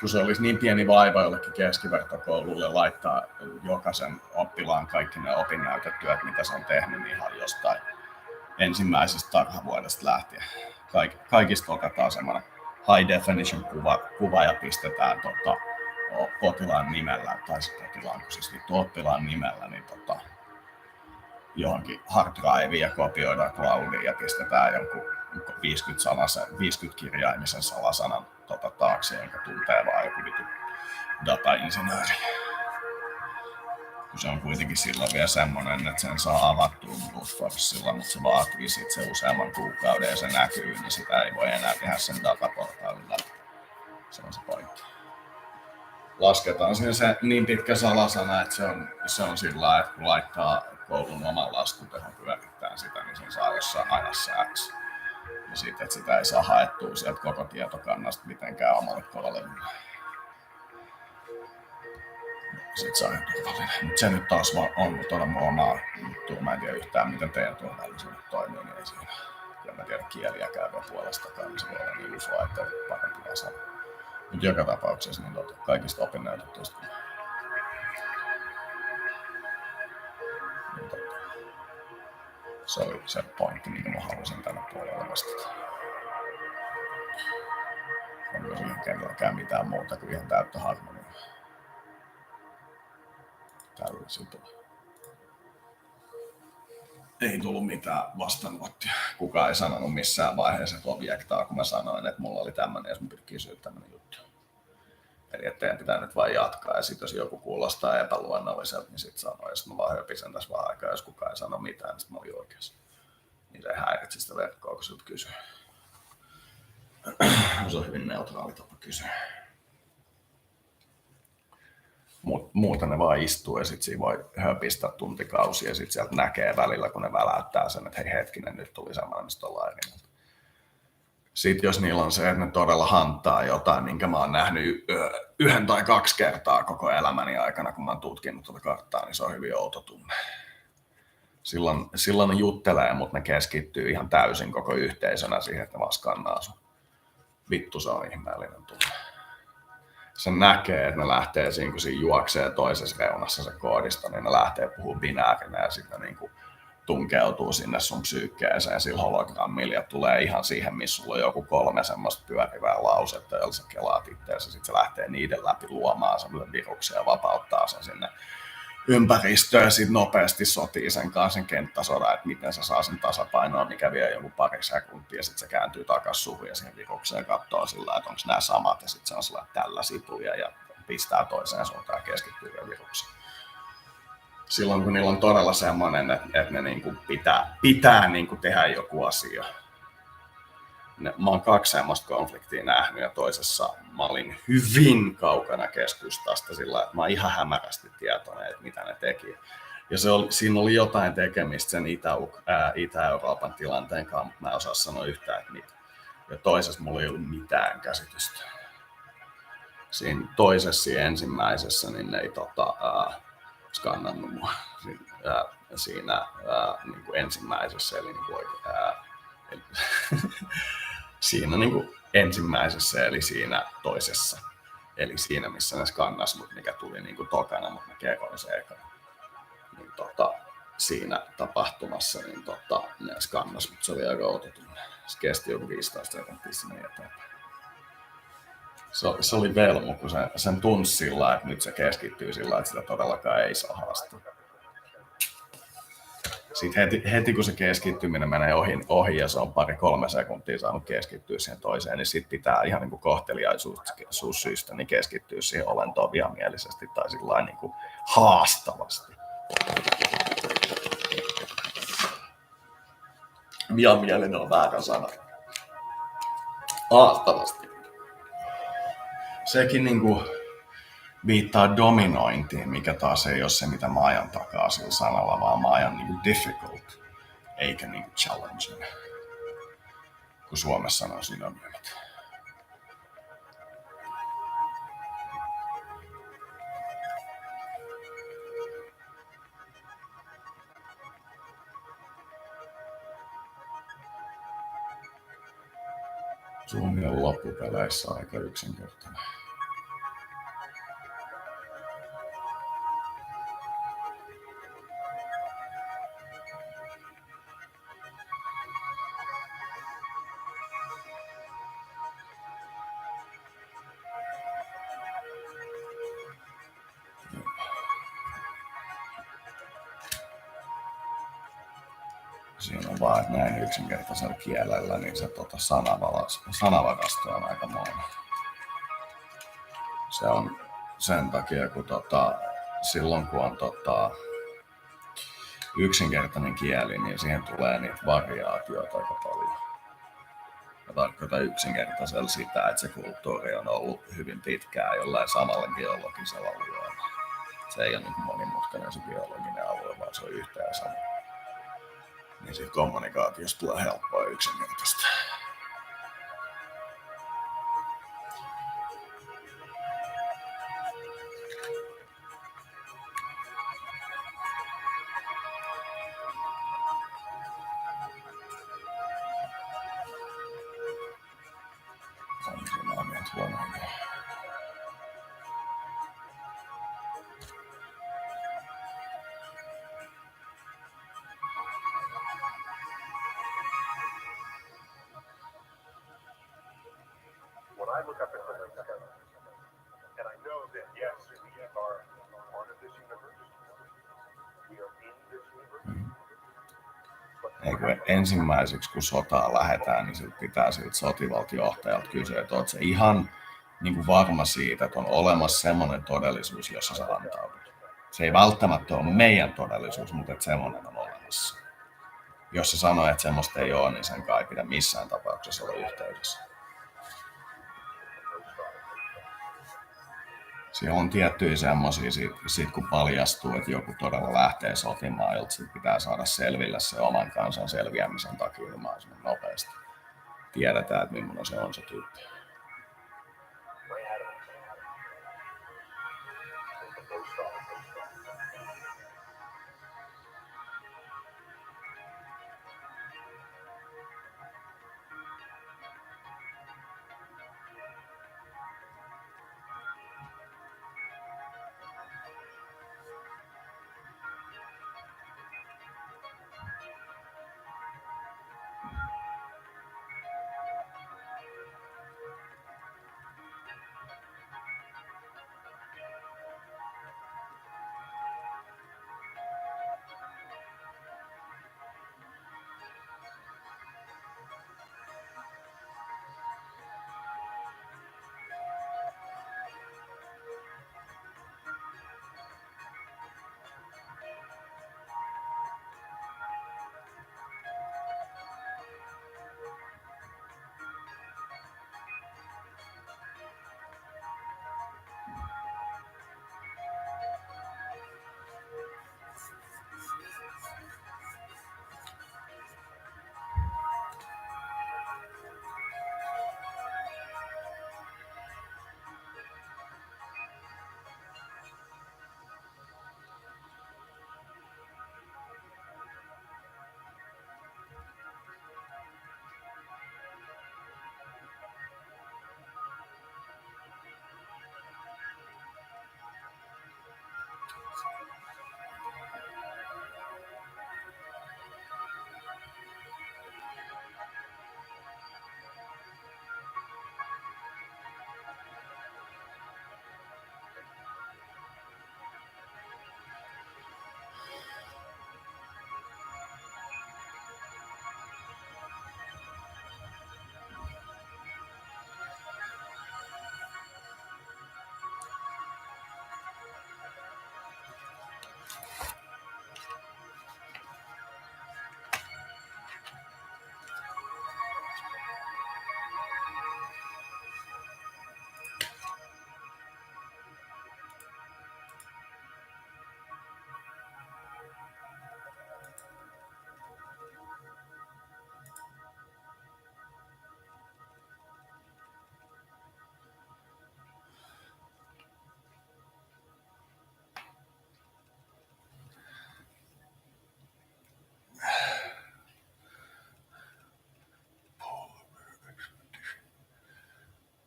kun se olisi niin pieni vaiva jollekin keskivertokoululle laittaa jokaisen oppilaan kaikki ne opinnäytetyöt, mitä se on tehnyt, niin ihan jostain ensimmäisestä tarhavuodesta lähtien. Kaikista otetaan semmoinen high definition kuva ja pistetään potilaan nimellä, tai se potilaan, kun siis oppilaan nimellä, niin johonkin hard driveen ja kopioidaan cloudiin ja pistetään jonkun 50 kirjaimisen salasanan taakse, jonka tuntee vaan joku vitu datainsinööri. Se on kuitenkin silloin vielä semmonen, että sen saa avattua brute forcella, mutta se vaatii sit se useamman kuukauden ja se näkyy, niin sitä ei voi enää tehdä sen dataportaalilla. Se on se pointti. Lasketaan siihen se niin pitkä salasana, että se on sillä lailla, että kun laittaa koulun oman laskutehon pyörittää sitä, niin sen saa jossain ajassa X. Ja sitten, että sitä ei saa haettua sieltä koko tietokannasta mitenkään omalle kohdallevylle. Sitten se on turvallinen. Mutta se nyt taas on todella omaa juttua. Mä en tiedä yhtään, miten teidän turvallisuudet toimii, niin ei siinä. Ja mä tiedän kieliäkään vielä puolestakaan, niin se voi olla niin uskoa, että on parempi ja sama. Mutta joka tapauksessa niin kaikista opinnäytetyistä. Se oli se pointti, minkä mä halusin tänne puolelle vastata. Onko siihen kenelläkään mitään muuta kuin ihan täyttä harmonia? Tällaisia tuli. Ei tullut mitään vastaanottia. Kukaan ei sanonut missään vaiheessa, että objektaa, kun mä sanoin, että mulla oli tämmönen, jos mä piti kysyä tämmönen juttu. Eli että teidän pitää nyt vain jatkaa, ja sitten jos joku kuulostaa epäluonnolliselta, niin sitten sanoo, ja sitten mä vaan höpisen tässä vaan aikaa, jos kukaan ei sano mitään, niin sitten mä olin oikeassa. Niin se ei häiritse sitä verkkoa, kun sinulta kysyy. Se on hyvin neutraali tapa kysyä. Muuten ne vaan istuu ja sitten siinä voi höpistä tuntikausia ja sitten sieltä näkee välillä, kun ne väläyttää sen, että hei hetkinen, nyt tuli semmoinen, mistä ollaan eri mieltä. Sitten jos niillä on se, että ne todella hanttaa jotain, minkä mä oon nähnyt 1 tai 2 kertaa koko elämäni aikana, kun mä oon tutkinut tuota karttaa, niin se on hyvin outo tunne. Silloin ne juttelee, mutta ne keskittyy ihan täysin koko yhteisönä siihen, että ne vaan skannaa sun. Vittu, se on ihmeellinen tunne. Se näkee, että ne lähtee siinä, kun siinä juoksee toisessa reunassa se koodisto, niin ne lähtee puhumaan binäärinä ja sitten ne niin tunkeutuu sinne sun psyykkeeseen sillä hologrammilla ja tulee ihan siihen, missä sulla on joku 3 semmoista pyörivää lausetta, jolla sä kelaat itseäsi ja sitten se lähtee niiden läpi luomaan semmoisen viruksen ja vapauttaa sen sinne ympäristöön ja sitten nopeasti sotii sen kanssa sen kenttäsodan, että miten se saa sen tasapainoa, mikä vie joku pari sekuntia ja sitten se kääntyy takaisin suhun ja siihen virukseen katsoo sillä, että onko nämä samat ja sitten se on sillä tällä sipuja ja pistää toiseen suuntaan ja keskittyy vielä virukseen. Silloin kun niillä on todella semmoinen, että ne niinku pitää niinku tehdä joku asia. Mä oon 2 semmoista konfliktia nähnyt ja toisessa mä olin hyvin kaukana keskustasta sillä, että mä oon ihan hämärästi tietoinen, että mitä ne teki. Ja siinä oli jotain tekemistä sen Itä-Euroopan tilanteen kanssa, mutta mä en osaa sanoa yhtään, että mitä. Ja toisessa mulla ei ollut mitään käsitystä. Siinä toisessa ja ensimmäisessä niin ne ei skannannut mua. Siinä niin kuin ensimmäisessä eli niin kuin, siinä niin kuin ensimmäisessä eli siinä toisessa. Eli siinä, missä ne skannas mut, mikä tuli niin kuin tokana, mutta mä kerroin se ekana. Niin, siinä tapahtumassa niin, ne skannas, mutta se oli aika outo tunne. Se kesti joku 15 sekuntia sinne eteenpäin. Se oli velmu, kun sen tunsi sillä, että nyt se keskittyy sillä, että sitä todellakaan ei saa haastaa. Sitten heti kun se keskittyminen menee ohi ja se on 2-3 sekuntia saanut keskittyä siihen toiseen, niin sitten pitää ihan niin kuin kohteliaisuussyistä niin keskittyä siihen olentoon vihamielisesti tai sillain niin kuin haastavasti. Vihamielinen on väärä sana. Haastavasti. Sekin niin kuin viittaa dominointiin, mikä taas ei ole se, mitä mä ajan takaa sillä sanalla, vaan mä ajan niin kuin difficult, eikä niin kuin challenging, kun Suomessa on synonyymet. Suomi on loppupeleissä aika yksinkertainen. Siinä on vaan, että näin yksinkertaisella kielellä, niin se sanavarasto on aika monen. Se on sen takia, kun silloin kun on yksinkertainen kieli, niin siihen tulee niitä variaatioita aika paljon. Mä tarkoitan yksinkertaisella sitä, että se kulttuuri on ollut hyvin pitkään jollain samalla geologisella alueella. Se ei ole niin monimutkainen se geologinen alue, vaan se on yhteen sama. Niin siitä kommunikaatiosta tulee helppoa ja yksinkertaista. I look up into the sky, and I know that yes, we are part of this universe. We are in this universe. Eikö ensimmäiseksi kun sotaan lähdetään, niin siltä pitää siltä sotivalta johtajalta kysyä, että oot se ihan niin kuin varma siitä, että on olemassa semmoinen todellisuus, jossa sä antaudut. Se ei välttämättä ole meidän todellisuus, mutta että semmoinen on olemassa. Jos sä sanoo, että semmoista ei ole, niin sen kai ei pidä missään tapauksessa olla yhteydessä. Siellä on tiettyjä semmoisia, sit kun paljastuu, että joku todella lähtee sotimaan, jolta sit pitää saada selville se oman kansan selviämisen takia mahdollisimman nopeasti. Tiedetään, että millainen se on se tyyppi.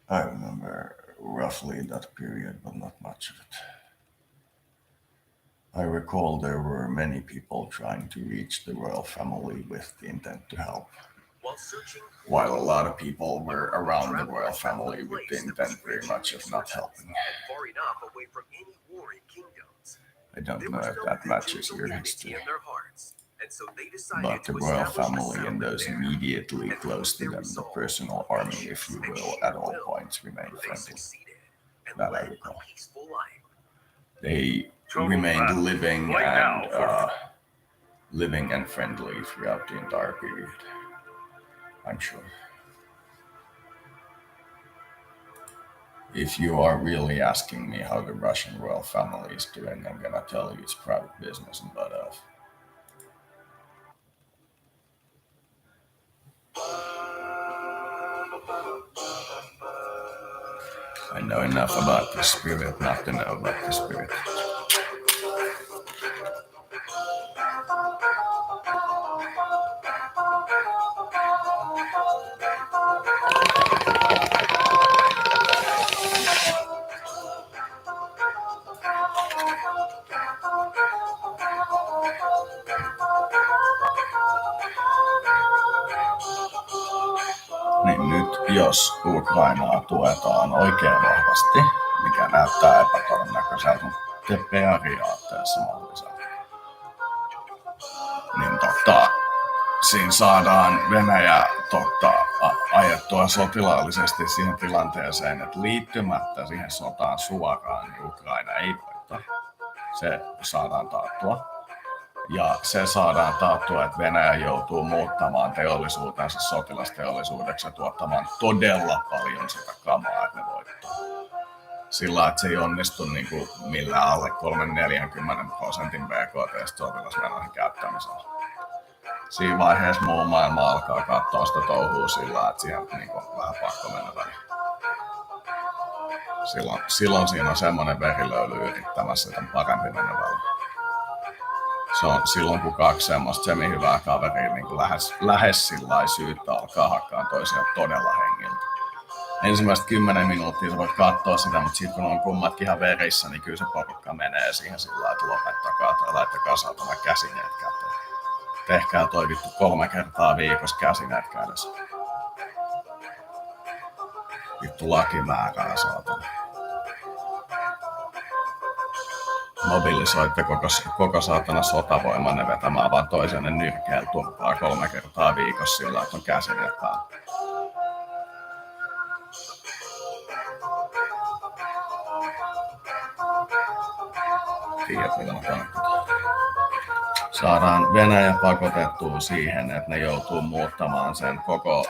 I remember roughly that period, but not much of it. I recall there were many people trying to reach the royal family with the intent to help, while a lot of people were around the royal family with the intent very much of not helping. I don't know if that matches your history, but the royal family and those immediately close to them, the personal army, if you will, at all points remained friendly. That I recall. They remained living and friendly throughout the entire period, I'm sure. If you are really asking me how the Russian royal family is doing, I'm gonna tell you it's private business and butt off. I know enough about the spirit not to know about the spirit. Niin nyt, jos Ukrainaa tuetaan oikein vahvasti, mikä näyttää epätodennäköiseltä, mutta periaatteessa mahdolliselta, niin siinä saadaan Venäjä asettua sotilaallisesti siihen tilanteeseen, että liittymättä siihen sotaan suoraan, niin Ukraina ei voita. Se saadaan taattua. Ja se saadaan taattua, että Venäjä joutuu muuttamaan teollisuutensa sotilasteollisuudeksi ja tuottamaan todella paljon sitä kamaa, että ne voittaa. Sillä että se ei onnistu niin kuin millään alle 30-40% BKT sotilasmenoihin käyttämisellä. Siinä vaiheessa muu maailma alkaa katsoa sitä touhua sillä, että siihen niin on vähän pakko mennä väliin. Silloin siinä on semmoinen verilöyly yrittämässä, että on parempi mennä väliin. Se on silloin, kun kaksi semmoista semi-hyvää kaveria niin lähes sillä syyttä alkaa hakkaan toisiaan todella hengiltä. Ensimmäiset 10 minuuttia sä voit katsoa sitä, mutta sitten kun on kummatkin ihan verissä, niin kyllä se porukka menee siihen sillä että lopettakaa tai laittakaa saatana käsineet käteen. Tehkää toi vittu 3 kertaa viikossa käsineet kädessä. Vittu lakimäärää saatana. Mobilisoitte koko saatana sotavoimanne vetämään vaan toisenne nyrkeellä turpaa 3 kertaa viikossa sillä, että on käsineet päällä. Tiedät, mitä mä tarkoitan. Saadaan Venäjä pakotettua siihen, että ne joutuu muuttamaan sen koko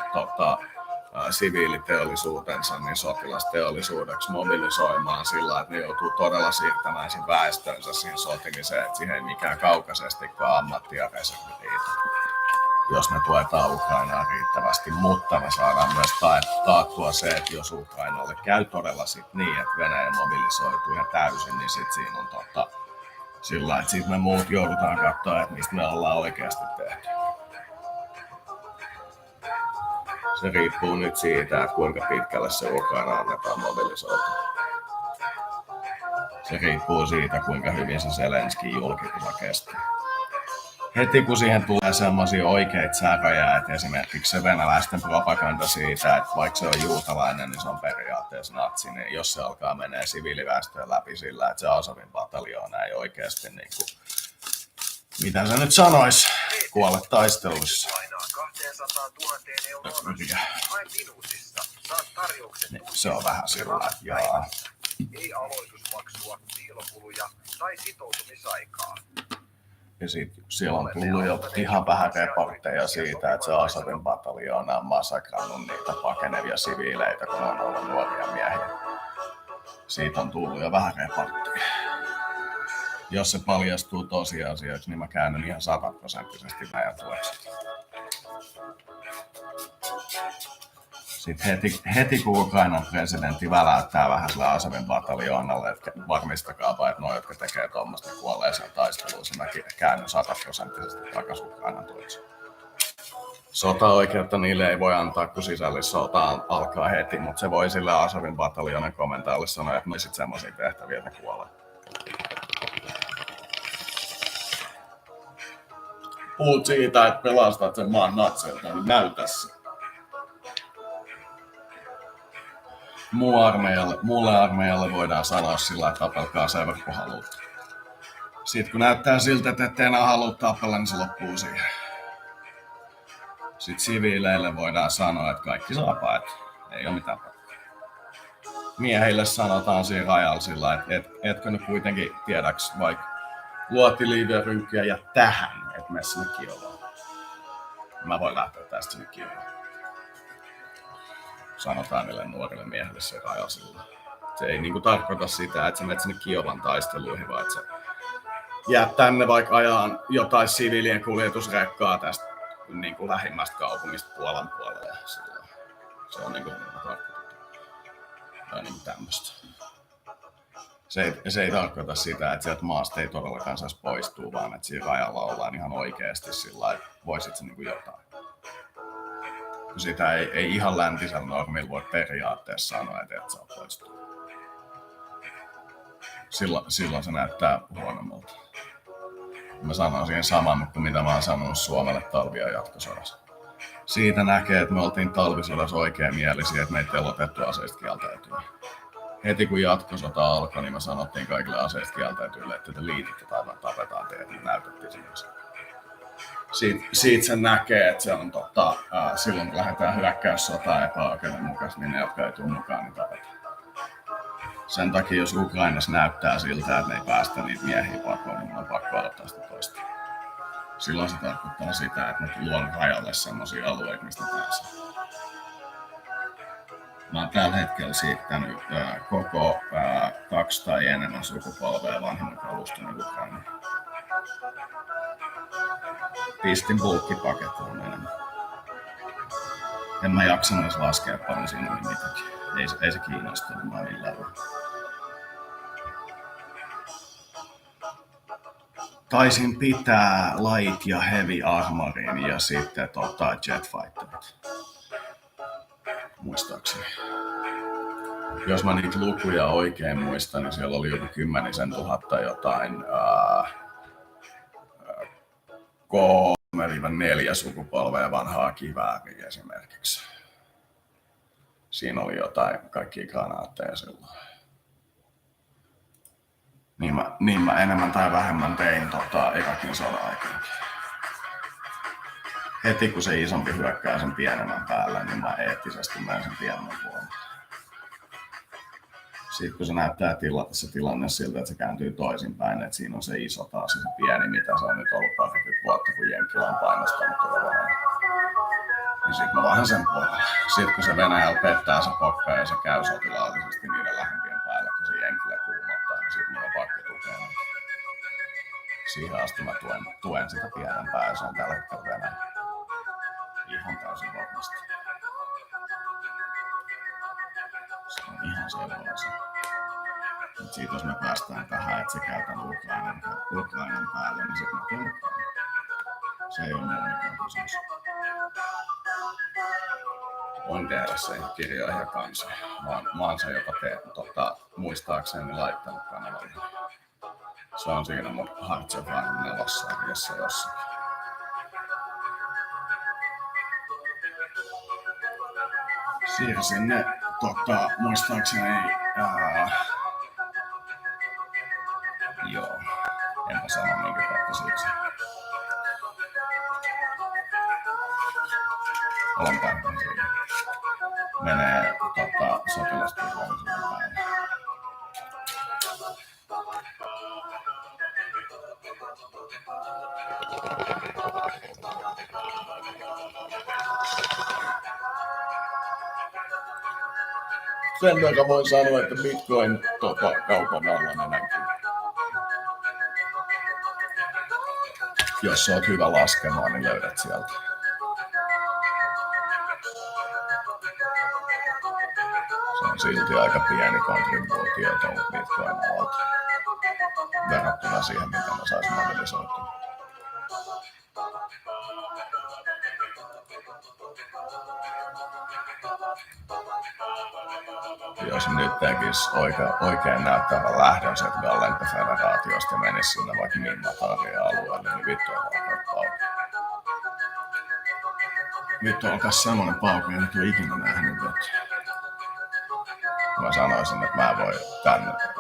siviiliteollisuutensa niin sotilasteollisuudeksi, mobilisoimaan sillä, että ne joutuu todella siirtämään sen väestönsä siihen sotimiseen, että siihen ei mikään kaukaisestikaan ammatti- ja reservi riitä, jos me tuetaan Ukrainaa riittävästi. Mutta me saadaan myös taattua se, että jos Ukrainalle käy todella sit niin, että Venäjä mobilisoituu ihan täysin, niin sit siinä on sillä, että sit me muut joudutaan katsoa, että mistä me ollaan oikeasti tehty. Se riippuu nyt siitä, että kuinka pitkälle se Ukraina annetaan mobilisoitua. Se riippuu siitä, kuinka hyvin se Zelenskin julkikuva kestää. Heti kun siihen tulee semmoisia oikeita säröjä, että esimerkiksi se venäläisten propaganda siitä, että vaikka se on juutalainen, niin se on periaatteessa natsi, niin jos se alkaa menee siviiliväestöön läpi sillä, että se Azovin pataljoona ei oikeasti niin kuin, mitä se nyt sanois, kuolle taisteluissa. Niin, se on vähän sillä, että jaa. Ei aloitusmaksua, piilokuluja tai sitoutumisaikaa. Ja siellä on tullut jo ihan vähän reportteja siitä, että se Azovin pataljoona on masakrannut niitä pakenevia siviileitä, kun on ollut nuoria miehiä. Siitä on tullut jo vähän reportteja. Jos se paljastuu tosiasiaksi, niin mä käännyn ihan 100% meidän tueksi. Sitten heti kun Ukrainan presidentti väläyttää vähän sille Azovin bataljoonalle, että varmistakaapa, että nuo, jotka tekee tuommoista kuolleeseen taisteluun, mä käännyn 100% takaisin Ukrainan tueksi. Sotaoikeutta niille ei voi antaa, kun sisällissota alkaa heti, mutta se voi sille Azovin bataljoonan komentajalle sanoa, että ne sit semmoisia tehtäviä, että ne kuolee. Puhut siitä, että pelastat sen maan natseilta, niin näytä se. Muulle armeijalle voidaan sanoa sillä, että tapelkaa sen verran, kun haluatte. Sitten kun näyttää siltä, että ette enää halua tapella, niin se loppuu siihen. Sitten siviileille voidaan sanoa, että kaikki saa paeta. Ei ole mitään pakkoa. Miehille sanotaan siinä rajalla sillä, että etkö nyt kuitenkin tiedäks vaikka luotiliiviä rynkkyjä ja tähän, että mene sinne Kiovaan. Mä voin lähteä tästä sinne Kiovaan. Sanotaan niille nuorille miehille se raja sillä. Se ei niinku tarkoita sitä, että sä menet sinne Kiovan taisteluihin, vaan että sä jäät tänne vaikka ajaan jotain siviilien kuljetusrekkaa tästä niinku lähimmästä kaupungista Puolan puolella. Sillä. Se on niinku tarkoitettu. Tai niinku tämmöstä. Se ei tarkoita sitä, että sieltä maasta ei todellakaan saisi poistua, vaan että siinä rajalla ollaan ihan oikeasti sillä, että voisit se niinku jotain. Sitä ei ihan läntisellä normilla voi periaatteessa sanoa, että et saa poistua. Silloin se näyttää huonommalta. Mä sanon siihen saman, mutta mitä mä oon sanonut Suomelle talvi- ja jatkosodassa. Siitä näkee, että me oltiin talvisodassa oikeamielisiä, että meitä ei ole otettu aseista kieltäytyä. Heti kun jatkosota alkoi, niin me sanottiin kaikille aseista kieltäytyille, että te liititte tai tapetaan teidät, niin näytettiin sen. siitä sen näkee, että se on silloin kun lähdetään hyökkäyssotaan epäoikeudenmukaisesti, niin ne, jotka ei tule mukaan, niin tapetaan. Sen takia, jos Ukrainassa näyttää siltä, että ne ei päästä niitä miehiä pakoon, niin on pakko aloittaa sitä toista. Silloin se tarkoittaa sitä, että ne luon rajalle sellaisia alueita, mistä pääsee. Mä oon tällä hetkellä siirtänyt koko 2 tai enemmän sukupolvea vanhemman kaluston Ukrainaan. Pistin bulkkipakettiin enemmän. En mä jaksa edes laskea paljon siinä oli mitäkin. Ei se kiinnostanut mua millään lailla. Taisin pitää light ja heavy armorin ja sitten jetfighterit. Muistaakseni. Jos mä niitä lukuja oikein muistan, niin siellä oli joku 10 000 jotain 3-4 sukupolvea vanhaa kivääriä esimerkiksi. Siinä oli jotain kaikkia granaatteja silloin. Niin mä enemmän tai vähemmän tein Irakin sodan aikana. Heti kun se isompi hyökkää sen pienemmän päälle, niin mä eettisesti menen sen pienemmän puolelle. Sitten kun se näyttää se tilanne siltä, että se kääntyy toisinpäin, että siinä on se iso taas ja se pieni, mitä se on nyt ollut 20 vuotta, kun Jenkkilä on painostanut tuolla Venäjällä. Niin sitten mä vaihdan sen puolelle. Sitten kun se Venäjällä pettää se pokka ja se käy sotilaallisesti niiden lähempien päälle, kun se Jenkkilä kuumottaa, niin sitten mulla on pakko tukea. Siihen asti mä tuen sitä pienempää ja se on tällä hetkellä Venäjä. Ihan täysin varmasti. Se on ihan selvä asia. Mut siitä jos me päästään tähän, että se käytän Ukrainan päälle, niin sitten mä tulen. Se ei ole meillä mikään kysymys. Voin tehdä sen kirjoihin ja kansiin. Mä oon sen jopa muistaakseni laittanut kanavalle. Se on siinä mun Hearts of Iron 4-sarjassa jossakin. Siirsin ne muistaakseni joo, enpä sano minkä kautta siirsin. Olen päättänyt siinä. Menee sotilasturvallisuuden päälle. Sen verran voin sanoa, että Bitcoin kaupan alla ne näkyy. Jos oot hyvä laskemaan, niin löydät sieltä. Se on silti aika pieni kontribuutio tuolta Bitcoin-alalta verrattuna siihen, mitä mä sais mobilisoitua. Jos nyt tekisi oikein näyttävän lähdön sieltä lentoFederaatiosta ja menisi sinne vaikka Minnataria alueelle, niin vittu ei alkaa paukkua. Vittu alkaa semmonen paukku, en nyt ole ikinä nähnyt. Mä sanoisin, että mä en voi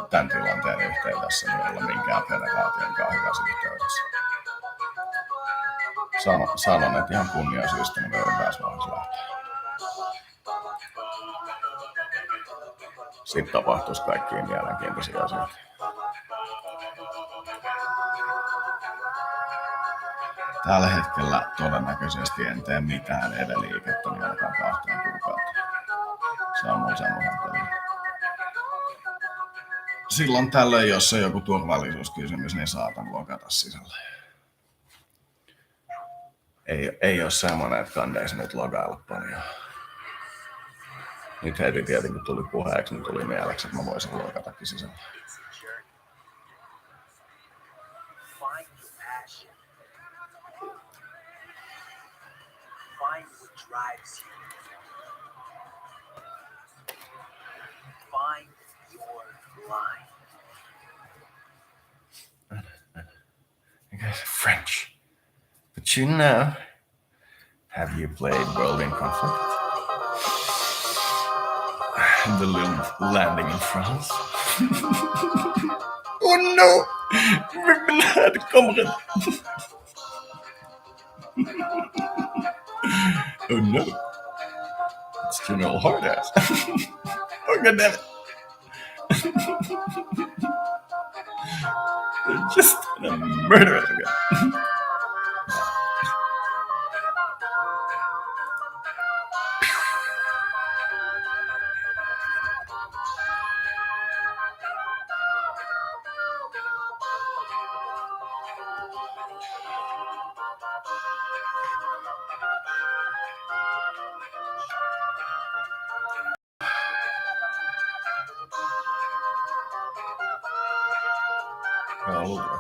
tämän tilanteen yhteydessä niin olla minkään federaation kanssa hyvässä yhteydessä. Sanon, että ihan kunniasyistä niin voin pääs vaiheessa lähteä. Sitten tapahtuisi kaikkia mielenkiintoisia asioita. Tällä hetkellä todennäköisesti en tee mitään edeliikettä niin ainakaan 2 kuukauteen. Se on mun semmoinen. Silloin tällöin, jos on joku turvallisuuskysymys, niin saatan lokata sisälle. Ei ole semmoinen, että kandeisi nyt logailla paljon. Nyt heti tietenkin tuli puheeksi, niin tuli mieleksi, että mä voisin lokatakin sisälle. You guys are French. But you know, have you played World in Conflict? The little landing in France. Oh no! We've been had comrade. Oh no, it's General Hardass. Oh god damn it. They're just gonna murder us again. Oh,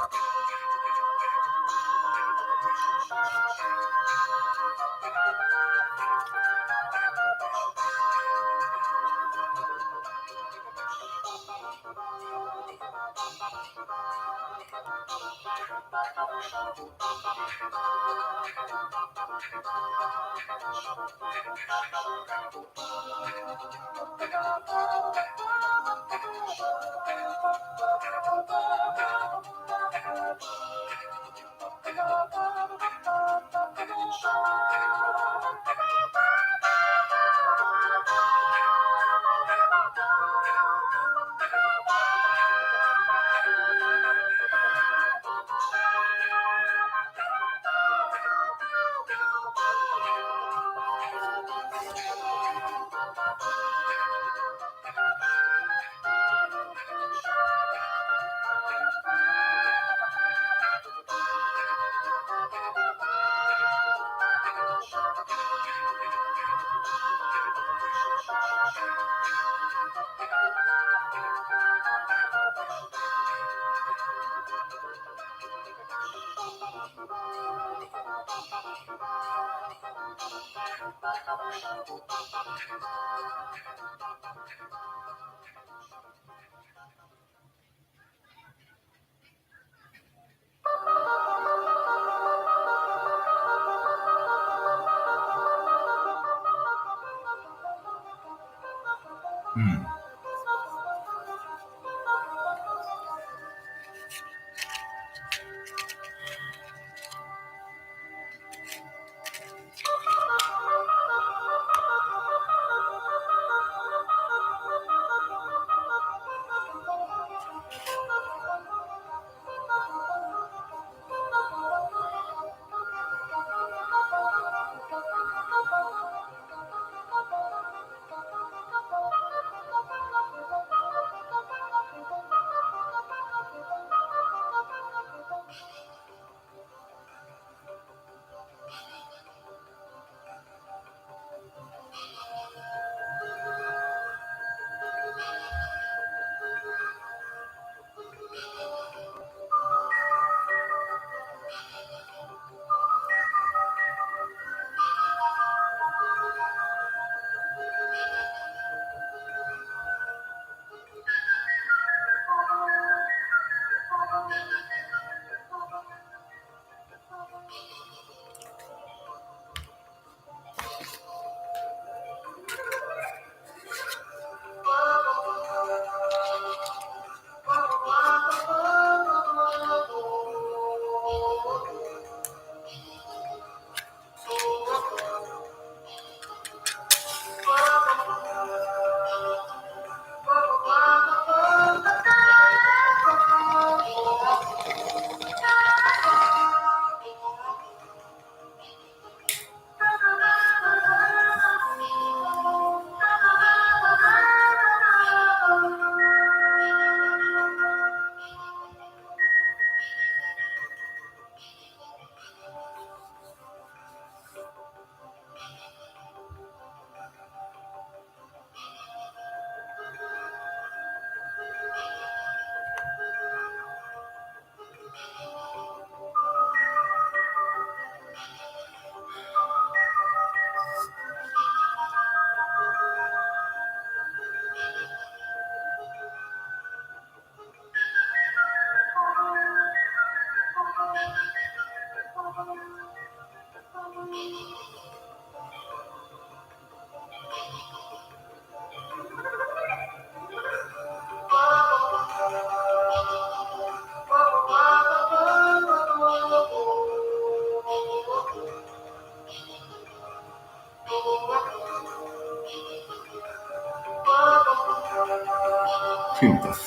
Kind of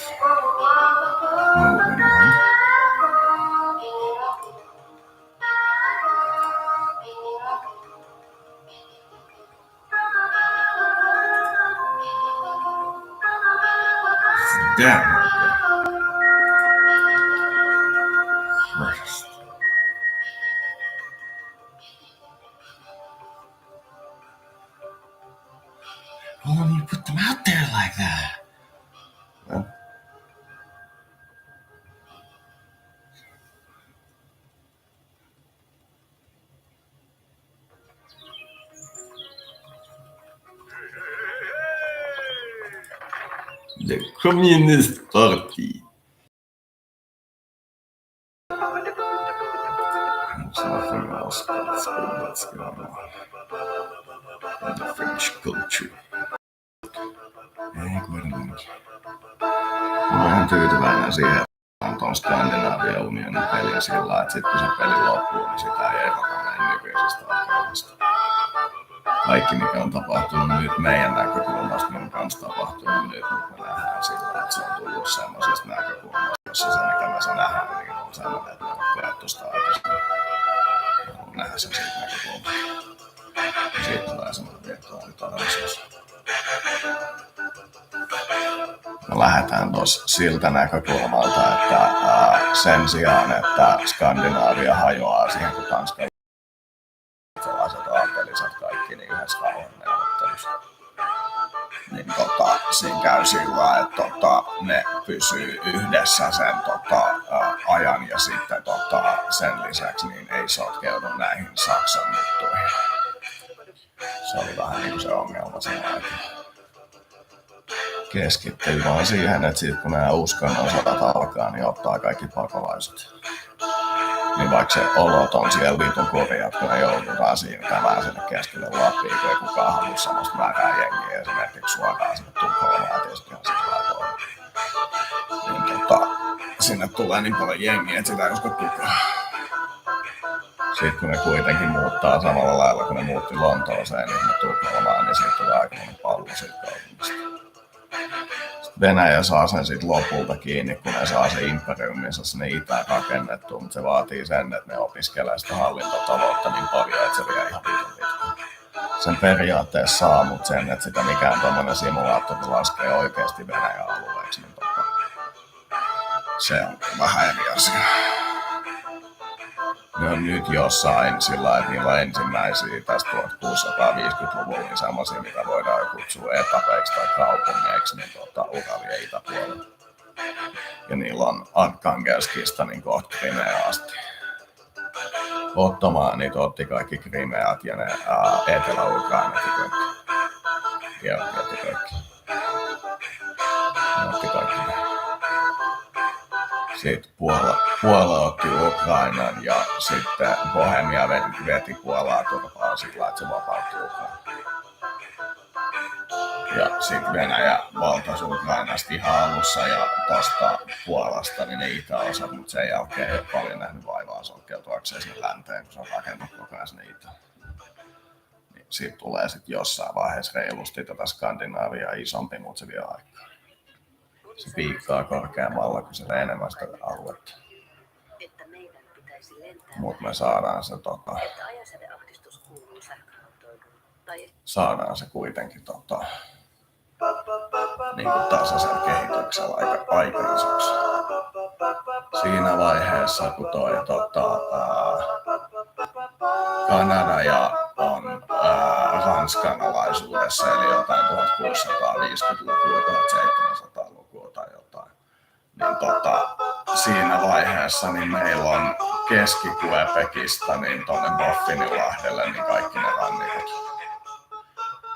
moving on. Damn. Christ. Why don't you put them out there like that? Well, the Communist Party. Something else, but it's good that's going on in the French culture. Ei kuitenkaan. Mä oon ihan tyytyväinen siihen, että on ton Skandinavian unionin pelin sillä, että sit kun se peli loppuu, niin sitä ei erota meidän nykyisestä oikeudesta. Kaikki mikä on tapahtunut nyt meidän näkökulmasta, minun kanssa tapahtunut nyt, mutta me nähdään sillä, että se on tullut semmoisesta näkökulmasta, jossa se mikä me se nähdään, niin on semmoinen, että me on koettu sitä aikaisemmin. Haluan nähdä sen siitä näkökulmasta. Ja siitä tulee semmoinen virtuaalitodellisuus. Me lähdetään tuossa siltä näkökulmalta, että sen sijaan, että Skandinavia hajoaa siihen, kun Tanska sellaiset aateliset kaikki niin yhdessä rauhanneuvottelussa. Niin siinä käy sillä, että ne pysyy yhdessä sen ajan ja sitten sen lisäksi niin ei sotkeudu näihin Saksan juttuihin. Se oli vähän niin kuin se ongelma sen aikana. Keskittyy vaan siihen, että sit kun nämä uskonnon sodat alkaa, niin ottaa kaikki pakolaiset. Niin vaikka se olot on siellä vitun kurjat, kun ne joudutaan siirtämään sinne keskelle Lappiin, kun ei kukaan halua samasta määrää jengiä esimerkiksi suoraan sinne Tukholmaan, tietysti ihan sillä lailla. Niin sinne tulee niin paljon jengiä, että sitä ei usko kukaan. Sitten kun ne kuitenkin muuttaa samalla lailla, kun ne muutti Lontooseen, niin ne Tukholmaan, niin siitä tulee aikamoinen pallo siitä kaupungista. Venäjä saa sen sitten lopulta kiinni, kun ne saa se imperiuminsa sinne itään rakennettua, mutta se vaatii sen, että ne opiskelee sitä hallintotaloutta niin paljon, että se vie ihan vitun pitkään. Sen periaatteessa saa, mutta sen, että sitä mikään tommonen simulaattori laskee oikeasti Venäjän alueeksi, niin se on vähän eri asia. Ne on nyt jossain sillä, että niillä on ensimmäisiä tästä 1650-luvulla niin semmoisia, mitä voidaan kutsua etapeiksi tai kaupungeiksi, niin Uralien itäpuolella. Ja niillä on Arkhangelskista niin kohta Krimeaan asti. Ottomaanit otti kaikki Krimeat ja ne Etelä-Ukrainat ja kaikki. Georgiat ja kaikki. Ne otti kaikki ne. Sitten Puola otti Ukrainan ja sitten Bohemia veti Puolaa turpaan sillä, että se vapautui Ukrainaan. Ja sitten Venäjä valtasi Ukrainasta ihan alussa ja tosta Puolasta niin ne itäosat, mutta sen jälkeen ei ole paljon nähnyt vaivaa sotkeutuakseen sinne länteen, kun se on rakennut koko ajan sinne itään. Niin siitä tulee sitten jossain vaiheessa reilusti tätä Skandinaviaa isompi, mutta se vie aikaa. Se piikkaa korkeammalla, kun se enemmän sitä aluetta. Mutta me saadaan se saadaan se kuitenkin niin kuin tasaisen kehityksellä aikaiseksi. Siinä vaiheessa, kun toi Kanada ja on Ranskan alaisuudessa, eli jotain 1650-lukua, 1700-lukua tai jotain, niin siinä vaiheessa niin meillä on Keski-Quebecista niin tuonne Baffininlahdelle niin kaikki ne rannikot.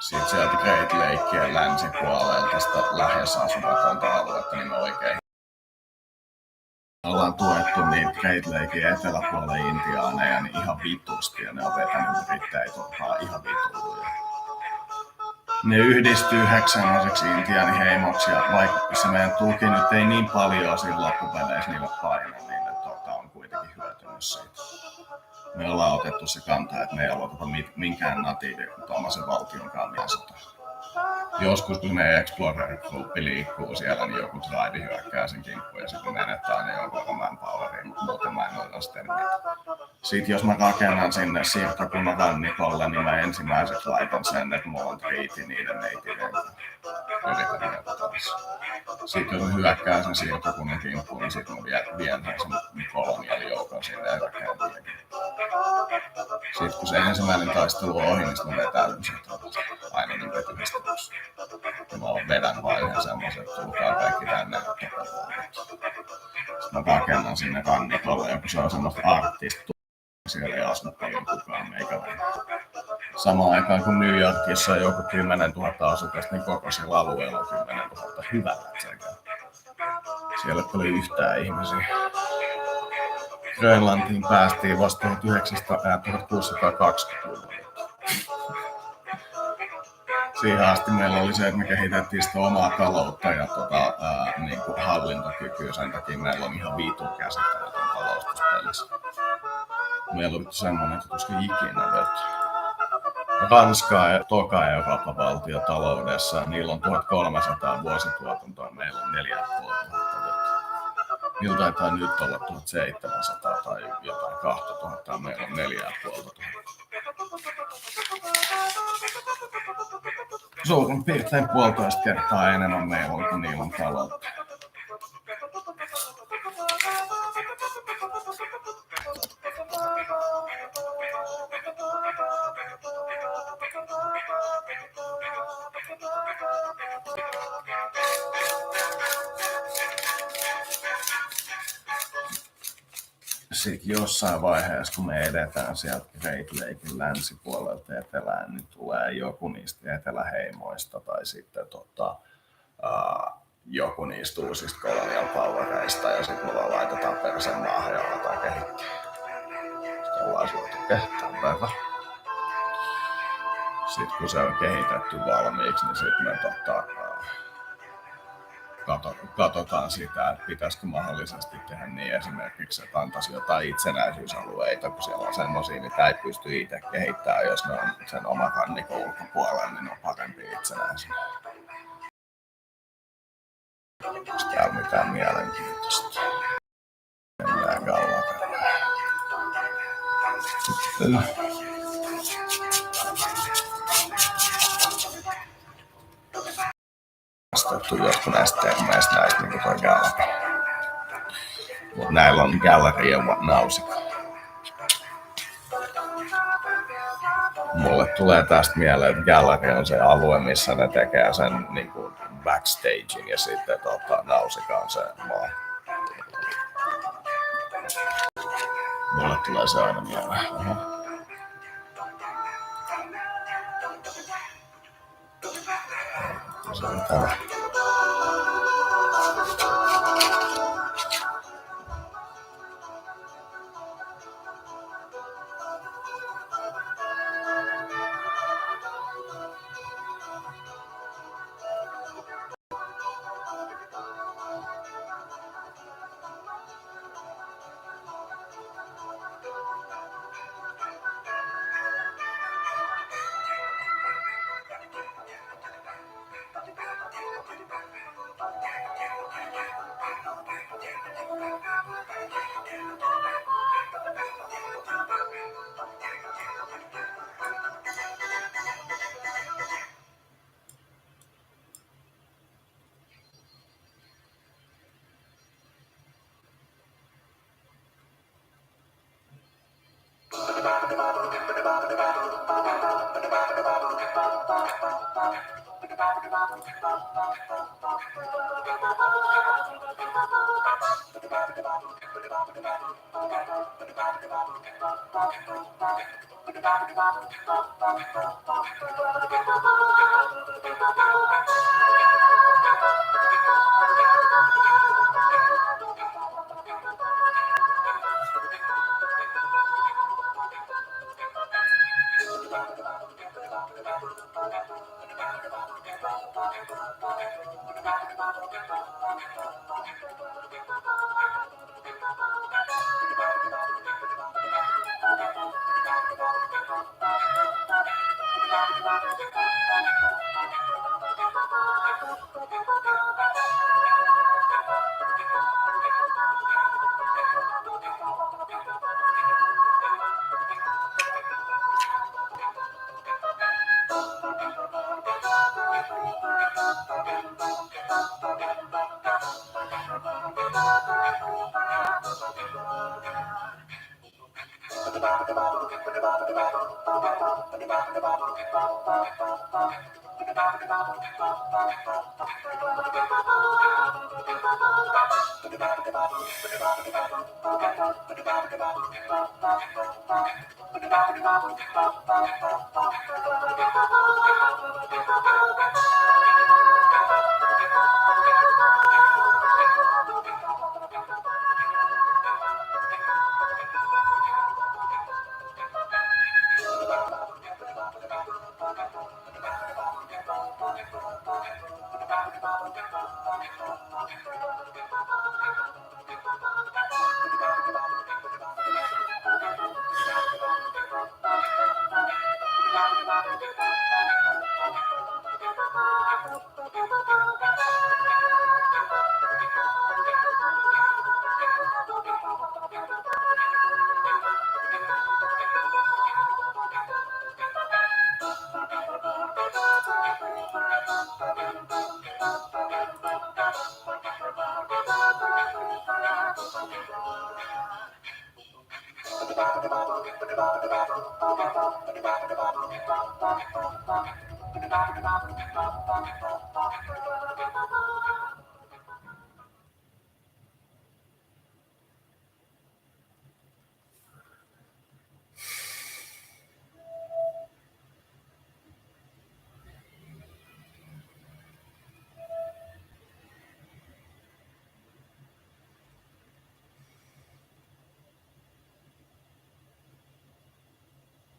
Sitten sieltä Great Lakeen länsipuolelta sitä lähes asumatonta aluetta niin oikein. Ollaan tuettu niitä Great Lakeen eteläpuolella intiaaneja niin ihan vitusti ja ne on vetänyt brittejä ihan vitulle. Ne yhdistyy semmoiseksi intiaaniheimoksi ja vaikka se meidän tuki nyt ei niin paljon siinä loppupeleissä niille paina, niin ne on kuitenkin hyötynyt siitä. Me ollaan otettu se kantaa, että me ei aloiteta minkään natiivin tuollaisen valtion kanssa. joskus kun meidän Explorer-klubbi liikkuu siellä, niin joku drive hyökkää sen kimppuun ja sitten menettää aina jonkun manpowerin, mutta muuten mä en ole sitä. Sitten jos mä rakennan sinne siirtokunnan rannikolle, niin mä ensimmäiseksi laitan sen, että mulla on triiti niiden neitiden yritän neuvotella. Sitten jos hyökkää sen siirtokunnan kimppuun, niin sitten mä vien sen kolonialijoukon sinne ja rakennan. Sitten kun se ensimmäinen taistelu on ohi, niin sitten mä vetäydyn sieltä aina niin vetymistelussa. Ja mä vedän vaan yhden semmoisen, että tulkaa kaikki tänne. Sitten mä rakennan sinne rannikolle, ja kun se on semmoista arktista, siellä ei asu paljon kukaan meikäläinen. Samaan aikaan kun New Yorkissa on joku 10 000 asukasta, niin koko sillä alueella on 10 000 hyvällä sekä. Siellä ei ole yhtään ihmisiä. Grönlantiin päästiin vasta 1620-luvulla. Siihen asti meillä oli se, että me kehitettiin sitä omaa taloutta ja niin kuin hallintokykyä. Sen takia meillä on ihan vitun käsittämätön talous tässä pelissä. Meillä oli semmoinen, että koska ikinä vetä. Ranska ja toka Euroopan valtio taloudessa, niillä on 1300 vuosituotantoa, meillä on 4500 vuotta. Niillä taitaa nyt olla 1700 tai jotain 2000, meillä on 4500. Suurin piirtein 1,5 kertaa enemmän meillä on kuin niillä on taloutta. Sitten jossain vaiheessa, kun me edetään sieltä Great Laken länsipuolelta etelään, niin tulee joku niistä eteläheimoista tai sitten joku niistä uusista colonial powereista ja sitten mulla laitetaan persen maahan ja aletaan kehittää. Sitten ollaan suotu kehittää päivä. Sitten kun se on kehitetty valmiiksi, niin sitten me katsotaan sitä, että pitäisikö mahdollisesti tehdä niin esimerkiksi, että antaisi jotain itsenäisyysalueita, kun siellä on semmosia, mitä ei pysty itse kehittämään, jos ne on sen oman rannikon ulkopuolella, niin ne on parempi itsenäisiä. Onko täällä mitään mielenkiintoista? Mennään kauan. Vastattu joskus näistä termeistä näistä niinku toi Gallery. Mut näillä on Gallery ja Nausika. Mulle tulee tästä mieleen, että Gallery on se alue, missä ne tekee sen niinku backstaging ja sitten Nausika on se maa. Mulle tulee se aina mieleen. Se on tämä.